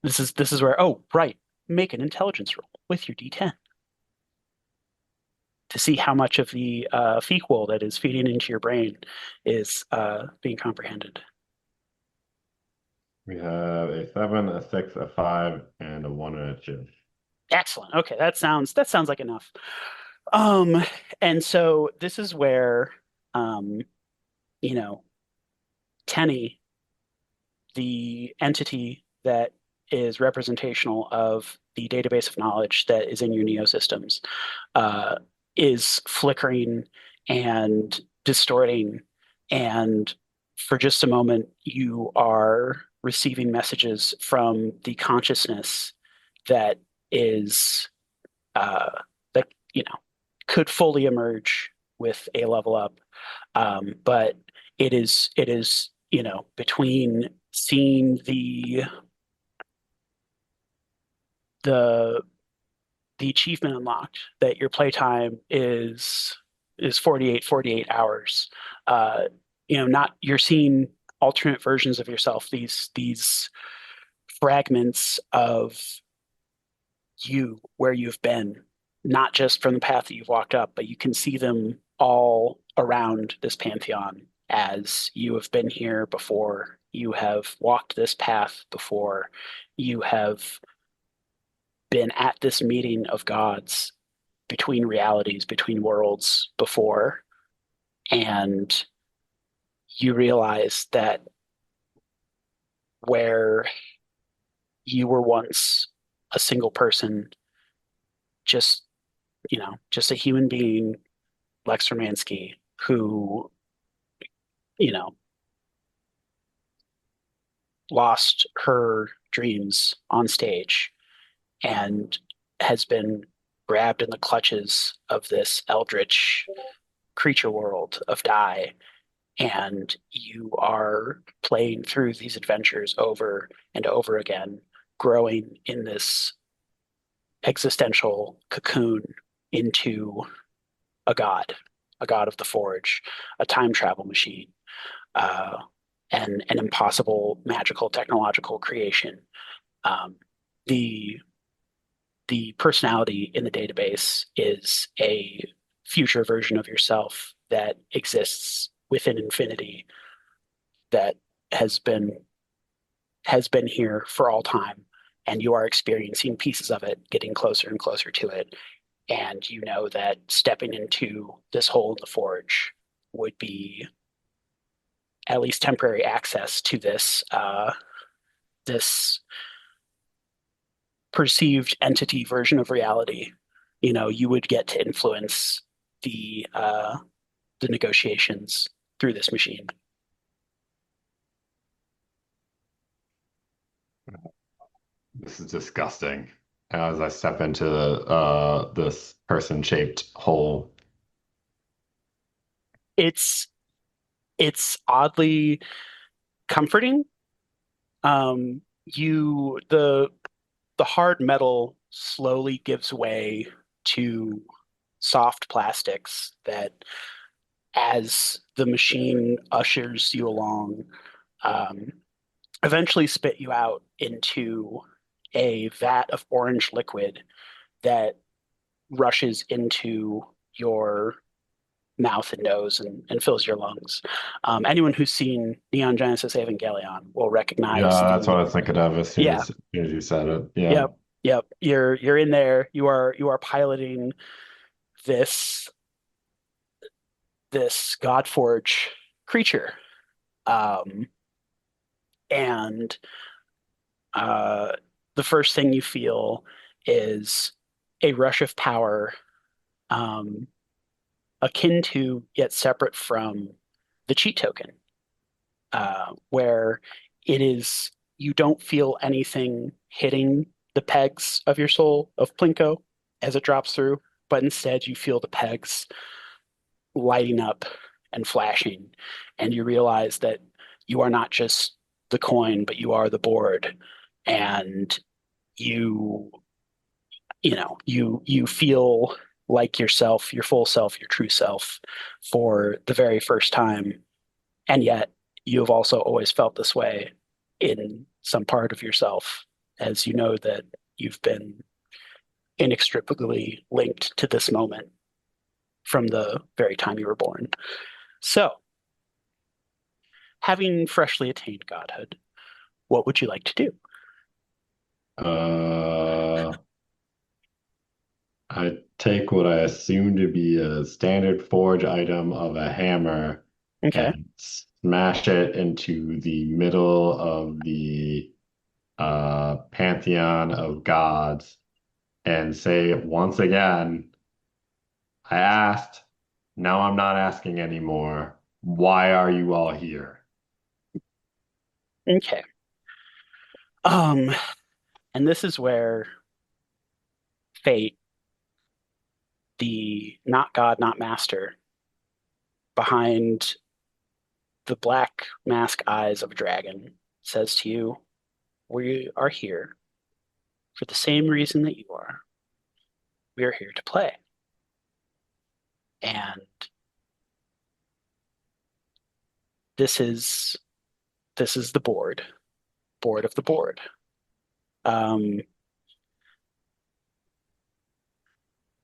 this is where, oh right, make an intelligence roll with your D10 to see how much of the fequel that is feeding into your brain is being comprehended. We have a 7, a 6, a 5, and a 1 and a 2. Excellent. Okay, that sounds like enough. Um, and so this is where you know, Tenny, the entity that is representational of the database of knowledge that is in your neosystems, uh, is flickering and distorting. And for just a moment, you are receiving messages from the consciousness that is that could fully emerge with a level up. But it is between seeing the the achievement unlocked that your playtime is 48 hours. Uh, not you're seeing alternate versions of yourself, these fragments of you where you've been, not just from the path that you've walked up, but you can see them all around this pantheon as you have been here before, you have walked this path before, you have been at this meeting of gods between realities, between worlds before, and you realize that where you were once a single person, just just a human being, Lex Romansky, who you know lost her dreams on stage and has been grabbed in the clutches of this eldritch creature world of die, and you are playing through these adventures over and over again, growing in this existential cocoon into a god, a god of the forge, a time travel machine, uh, and an impossible magical technological creation. Um, the the personality in the database is a future version of yourself that exists within infinity, that has been has been here for all time, and you are experiencing pieces of it, getting closer and closer to it. And you know that stepping into this hole in the forge would be at least temporary access to this perceived entity version of reality. You would get to influence the negotiations through this machine. This is disgusting. As I step into this person-shaped hole. It's it's oddly comforting. The hard metal slowly gives way to soft plastics that, as the machine ushers you along, um, eventually spit you out into a vat of orange liquid that rushes into your mouth and nose and fills your lungs. Anyone who's seen Neon Genesis Evangelion will recognize Yeah, that's what the I was thinking of yeah, as soon as you said it. Yeah. yep, yep. You're in there. You are piloting this this Godforge creature, um, and the first thing you feel is a rush of power, um, akin to yet separate from the cheat token, where it is you don't feel anything hitting the pegs of your soul of Plinko as it drops through, but instead you feel the pegs lighting up and flashing, and you realize that you are not just the coin, but you are the board, and you you feel like yourself, your full self, your true self for the very first time. And yet you have also always felt this way in some part of yourself, as you know that you've been inextricably linked to this moment from the very time you were born. So, having freshly attained godhood, what would you like to do? Uh, I take what I assume to be a standard forge item of a hammer Okay. and smash it into the middle of the pantheon of gods and say once again, I asked, now I'm not asking anymore. Why are you all here? Okay. Um, and this is where fate, the not God, not master, behind the black mask eyes of a dragon, says to you, we are here for the same reason that you are. We are here to play. And this is the board of the board. Um,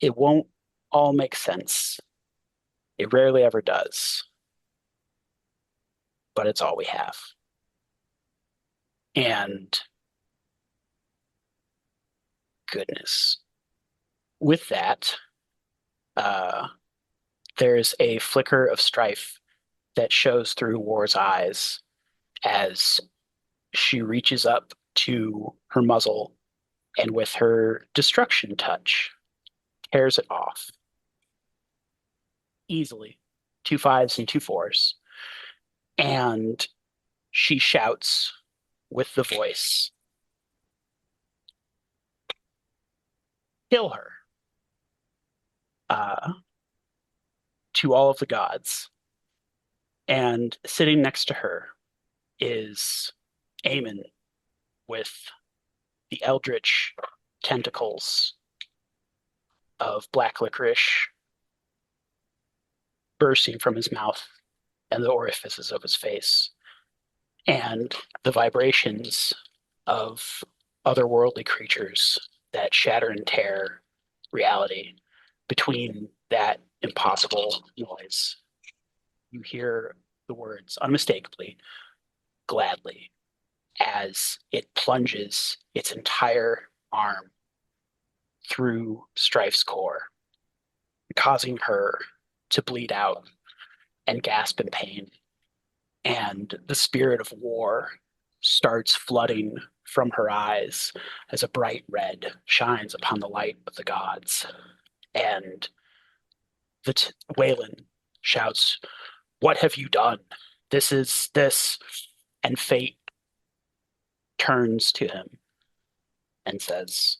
it won't all make sense. It rarely ever does, but it's all we have. And goodness, with that, uh, there's a flicker of strife that shows through War's eyes as she reaches up to her muzzle and with her destruction touch tears it off easily. 2 5s and 2 4s. And she shouts with the voice, kill her, uh, to all of the gods. And sitting next to her is Aemon with the eldritch tentacles of black licorice bursting from his mouth and the orifices of his face, and the vibrations of otherworldly creatures that shatter and tear reality between that impossible noise. You hear the words unmistakably, gladly, as it plunges its entire arm through Strife's core, causing her to bleed out and gasp in pain. And the spirit of war starts flooding from her eyes as a bright red shines upon the light of the gods. And Waylon shouts, "What have you done? This is this." And fate turns to him and says,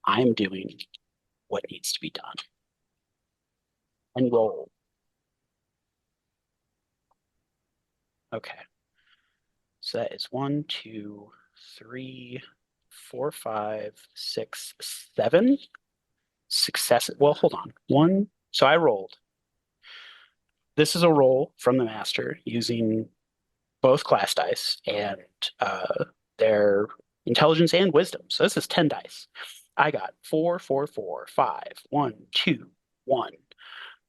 I'm doing what needs to be done. And roll. Okay. So that is 1, 2, 3, 4, 5, 6, 7 successes. Well, hold on. One. So I rolled. This is a roll from the master using both class dice and their intelligence and wisdom. So this is 10 dice. I got 4, 4, 4, 5, 1, 2, 1,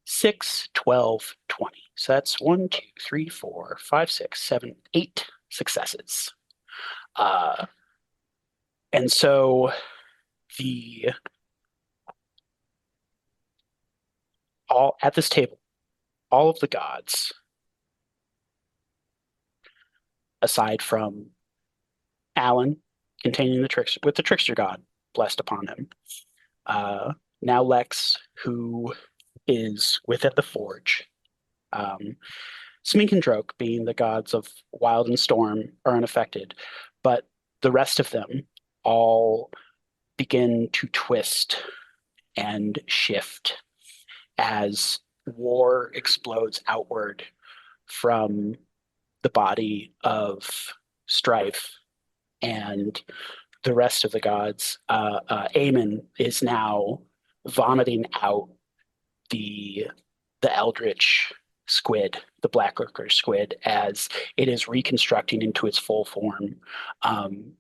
6, 12, 20. So that's 1, 2, 3, 4, 5, 6, 7, 8 successes. And so the all at this table, all of the gods, aside from Alan, containing the trickster with the trickster god blessed upon him, Now Lex, who is within the forge, um, Smink and Droke, being the gods of wild and storm, are unaffected, but the rest of them all begin to twist and shift as war explodes outward from the body of Strife and the rest of the gods. Aemon is now vomiting out the eldritch squid, the black lurker squid, as it is reconstructing into its full form.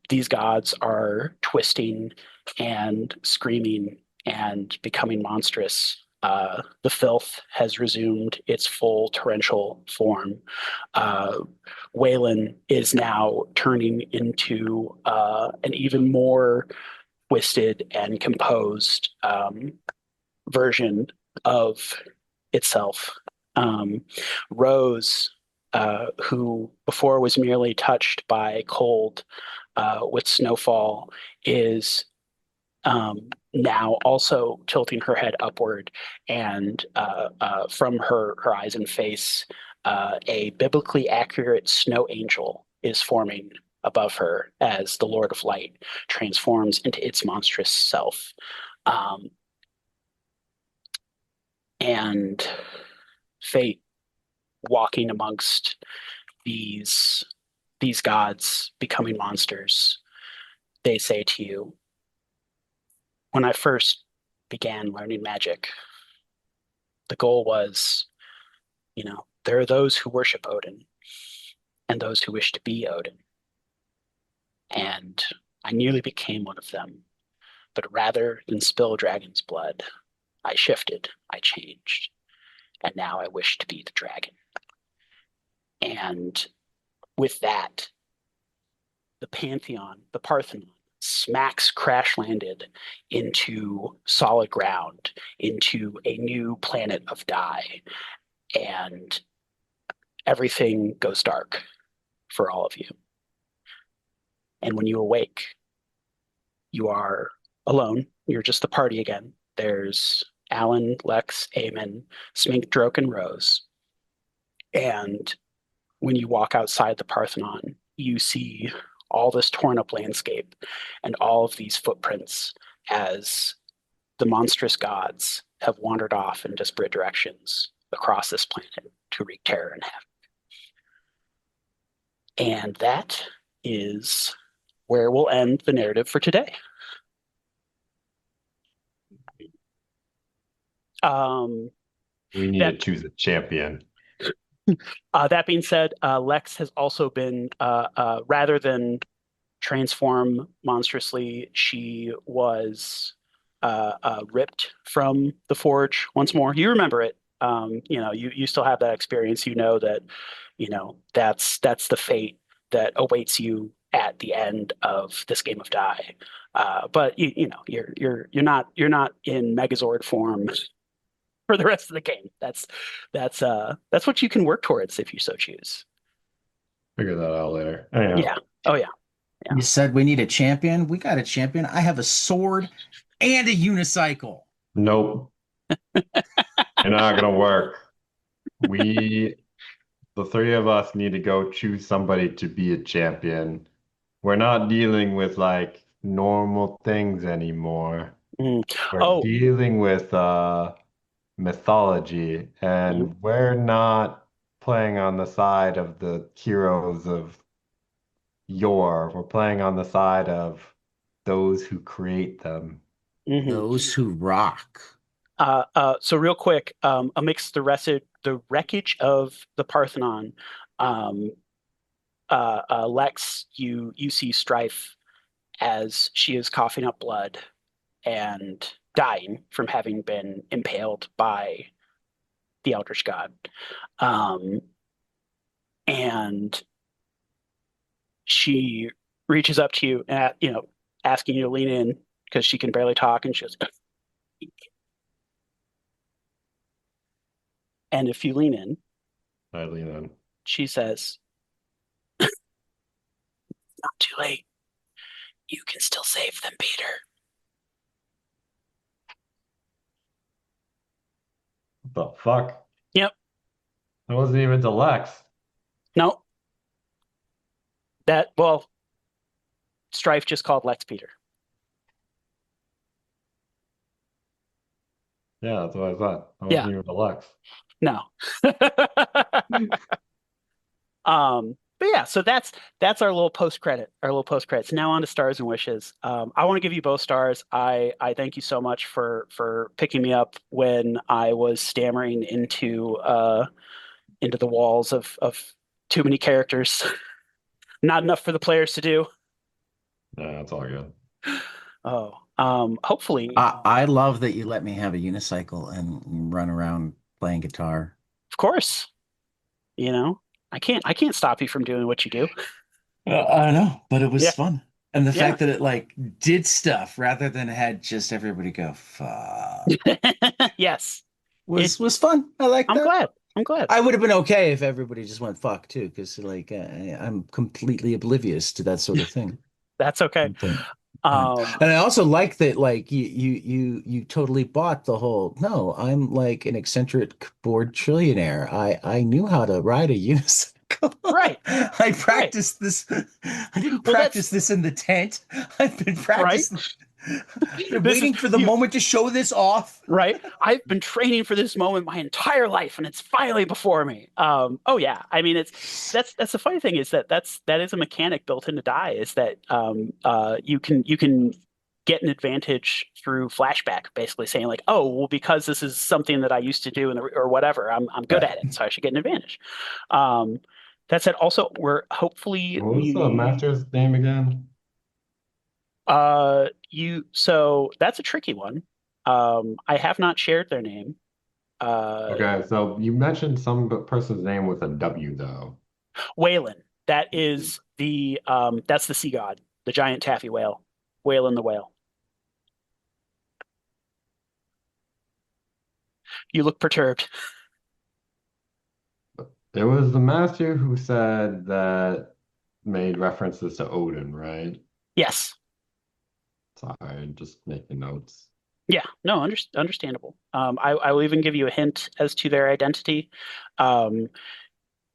These gods are twisting and screaming and becoming monstrous. The filth has resumed its full torrential form. Waylon is now turning into an even more twisted and composed version of itself. Rose, who before was merely touched by cold with snowfall, is now also tilting her head upward, and from her eyes and face, a biblically accurate snow angel is forming above her as the Lord of Light transforms into its monstrous self. And Fate, walking amongst these gods becoming monsters, they say to you, when I first began learning magic, the goal was, there are those who worship Odin and those who wish to be Odin. And I nearly became one of them. But rather than spill dragon's blood, I shifted, I changed, and now I wish to be the dragon. And with that, the Pantheon, the Parthenon, smacks crash landed into solid ground, into a new planet of dye. And everything goes dark for all of you. And when you awake, you are alone. You're just the party again. There's Alan, Lex, Eamon, Smink, Droke, and Rose. And when you walk outside the Parthenon, you see all this torn up landscape and all of these footprints as the monstrous gods have wandered off in disparate directions across this planet to wreak terror and havoc. And that is where we'll end the narrative for today. We need That to choose a champion. that being said, Lex has also been, rather than transform monstrously, she was ripped from the forge once more. You remember it. You still have that experience. You know that, that's the fate that awaits you at the end of this game of die. But you're not in Megazord form for the rest of the game. That's what you can work towards if you so choose. Figure that out later. Anyhow. Yeah. Oh yeah. Yeah. You said we need a champion. We got a champion. I have a sword and a unicycle. Nope. You're not gonna work. The three of us need to go choose somebody to be a champion. We're not dealing with like normal things anymore. Mm. We're Oh. dealing with mythology, Mm. and we're not playing on the side of the heroes of yore. We're playing on the side of those who create them. Mhm. Those who rock. So real quick, amidst the wreckage of the Parthenon, um, Lex, you see Strife as she is coughing up blood and dying from having been impaled by the Eldritch God. And she reaches up to you and asking you to lean in because she can barely talk, and she goes, and if you lean in, I lean on. she says, not too late. You can still save them, Peter. The fuck? Yep. It wasn't even deluxe. No. That well, Strife just called Lex Peter. Yeah, that's what I thought. It Yeah. wasn't even deluxe. No. But yeah, so that's our little post credits. Now on to stars and wishes. I want to give you both stars. I thank you so much for picking me up when I was stammering into the walls of too many characters. Not enough for the players to do. Yeah, that's all good. Oh, hopefully, I love that you let me have a unicycle and run around playing guitar. of course, you know, I can't stop you from doing what you do. I know, but it was Yeah, fun. And the yeah. fact that it like did stuff rather than had just everybody go fuck Yes. It. was fun. I like I'm that. glad. I'm glad. I would have been okay if everybody just went fuck too, because like I'm completely oblivious to that sort of thing. That's okay. But Um, and I also like that like you totally bought the whole no, I'm like an eccentric bored trillionaire. I knew how to ride a unicycle. right, I right. practiced this. I didn't Well, that's practice this in the tent. I've been right. practicing. Been This is waiting for the you. moment to show this off. Right. I've been training for this moment my entire life, and it's finally before me. Oh yeah. I mean, that's the funny thing is that is a mechanic built into die is that you can get an advantage through flashback, basically saying like, oh, well, because this is something that I used to do or whatever, I'm good Right. at it, so I should get an advantage. Um, that said, also we're hopefully What was the master's name again? you so that's a tricky one. I have not shared their name. Uh, Okay, so you mentioned some person's name with a W though. Whalen. That's the sea god, the giant taffy whale. Whalen the whale. You look perturbed. It was the master who said that made references to Odin, right? Yes. Sorry, just making notes. Yeah. No, understandable. I will even give you a hint as to their identity. Um,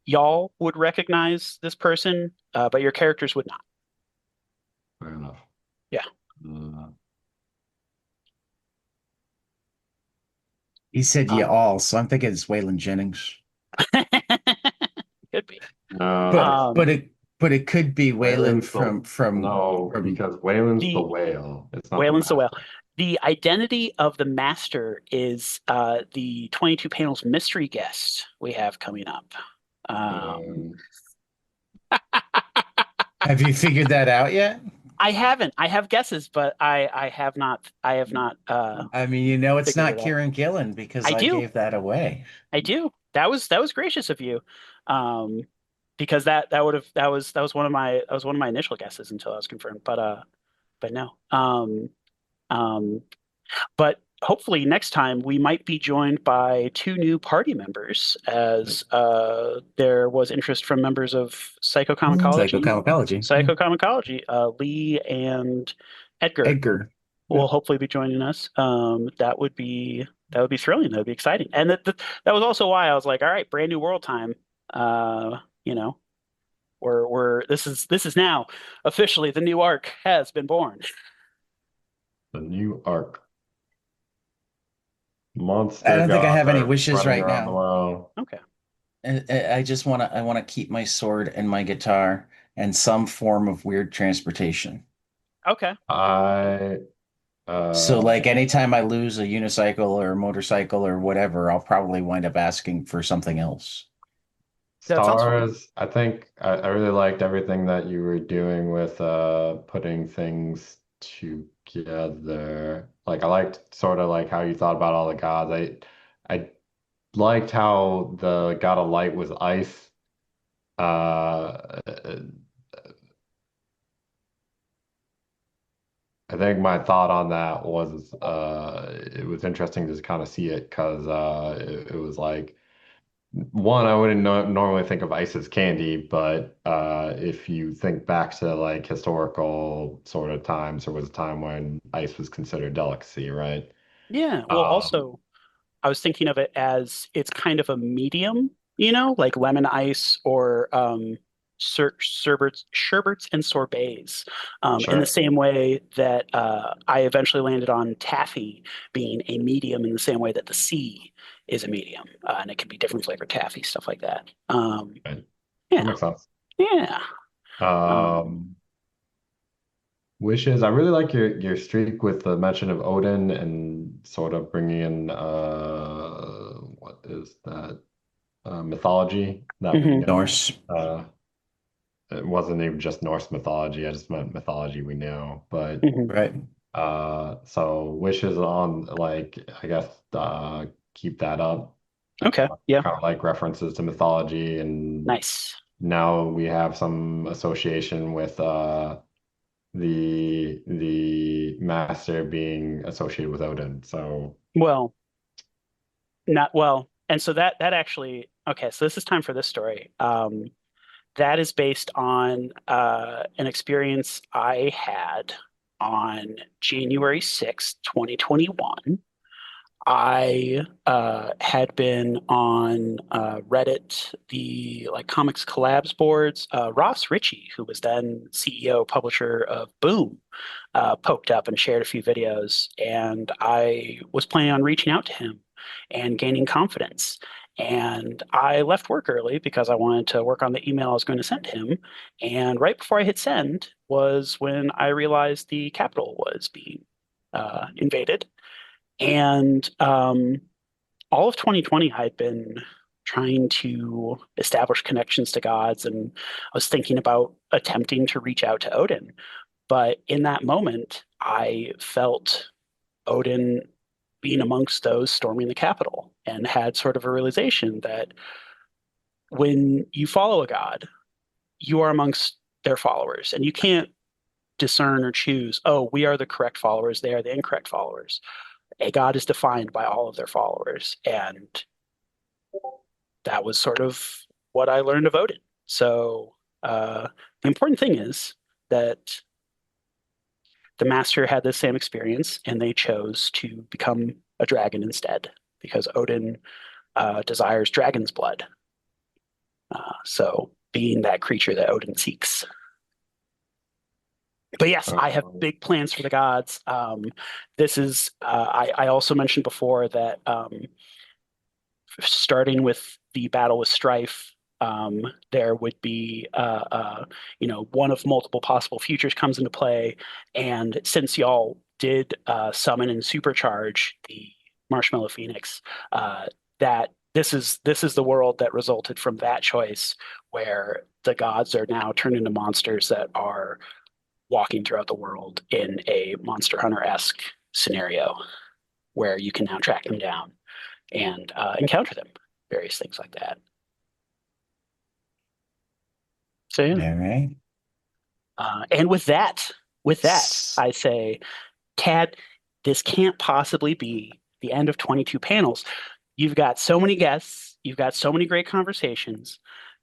y'all would recognize this person, but your characters would not. Fair enough. Yeah. Uh, He said yeah Um, all, so I'm thinking it's Waylon Jennings. could be. no, that's But Um, it could be Waylon Whalen's the no, from because Whalen's the the whale. It's not the Whalen's the whale. master. The identity of the master is the 22 panels mystery guest we have coming up. Um, Um, Have you figured that out yet? I haven't. I have guesses, but I have not. I have not I mean, you know it's figured not it out. Kieran Gillen because I I do. gave that away. I do. That was gracious of you, um, because that was one of my initial guesses until I was confirmed. But no. Um, But hopefully next time we might be joined by two new party members, as there was interest from members of Psychopharmacology. Yeah. Lee and Edgar Edgar. Yeah. will hopefully be joining us. That would be thrilling. That would be exciting. And that was also why I was like, all right, brand new world time. You know, we're this is now officially the new arc has been born. the new arc. I Monster don't think I gods have any are wishes running right around the now. world. Okay. I just I want to keep my sword and my guitar and some form of weird transportation. Okay. I So uh like anytime I lose a unicycle or a motorcycle or whatever, I'll probably wind up asking for something else. That sounds fun. stars, I think I really liked everything that you were doing with putting things together. Like I liked sort of like how you thought about all the gods. I liked how the god of light was ice. I think my thought on that was it was interesting to kind of see it because it was like one, I wouldn't normally think of ice as candy, but if you think back to like historical sort of times, there was a time when ice was considered delicacy, right? Yeah. Well, Um, also, I was thinking of it as it's kind of a medium, you know, like lemon ice or sherbets and sorbets, in the Sure. same way that I eventually landed on taffy being a medium in the same way that the sea is a medium, and it can be different flavored taffy, stuff like that. Right. That Yeah, makes sense. yeah. Um, Um, Wishes. I really like your streak with the mention of Odin and sort of bringing in what is that mythology that we mhm, know. Norse. It wasn't even just Norse mythology. I just meant mythology we know. But mhm. Right. so wishes on like I guess keep that up. Okay, yeah, Kind of like references to mythology, and nice. now we have some association with the master being associated with Odin. So Well, not well, and so that actually okay. So this is time for this story. That is based on an experience I had on January 6th, 2021. I had been on Reddit, the like comics collabs boards. Ross Ritchie, who was then CEO publisher of Boom, poked up and shared a few videos, and I was planning on reaching out to him and gaining confidence. And I left work early because I wanted to work on the email I was going to send him. And right before I hit send was when I realized the Capitol was being invaded. And all of 2020, I'd been trying to establish connections to gods, and I was thinking about attempting to reach out to Odin. But in that moment, I felt Odin being amongst those storming the Capitol and had sort of a realization that when you follow a god, you are amongst their followers, and you can't discern or choose, oh, we are the correct followers, they are the incorrect followers. A god is defined by all of their followers. And that was sort of what I learned of Odin. So the important thing is that the master had the same experience and they chose to become a dragon instead because Odin desires dragon's blood. So being that creature that Odin seeks. But yes, I have um, big plans for the gods. This is, I also mentioned before that starting with the battle with Strife, there would be, one of multiple possible futures comes into play. And since y'all did summon and supercharge the Marshmallow Phoenix, that this is the world that resulted from that choice, where the gods are now turned into monsters that are walking throughout the world in a Monster Hunter-esque scenario, where you can now track them down and encounter them, various things like that. So yeah, All right. and with that, I say, Tad, this can't possibly be the end of 22 panels. You've got so many guests, you've got so many great conversations.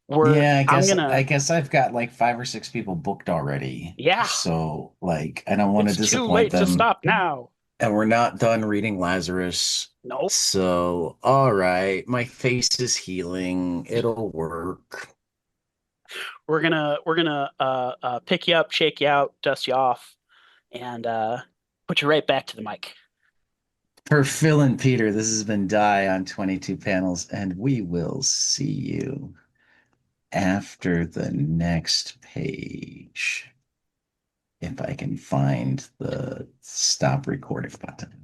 We're Yeah, I'm gonna I guess I've got like 5 or 6 people booked already. Yeah, So like I don't want to it's too disappoint late to them. stop now. And we're not done reading Lazarus. Nope. So all right, my face is healing. It'll work. We're gonna pick you up, shake you out, dust you off, and put you right back to the mic. For Phil and Peter, this has been Die on 22 panels, and we will see you after the next page. If I can find the stop recording button.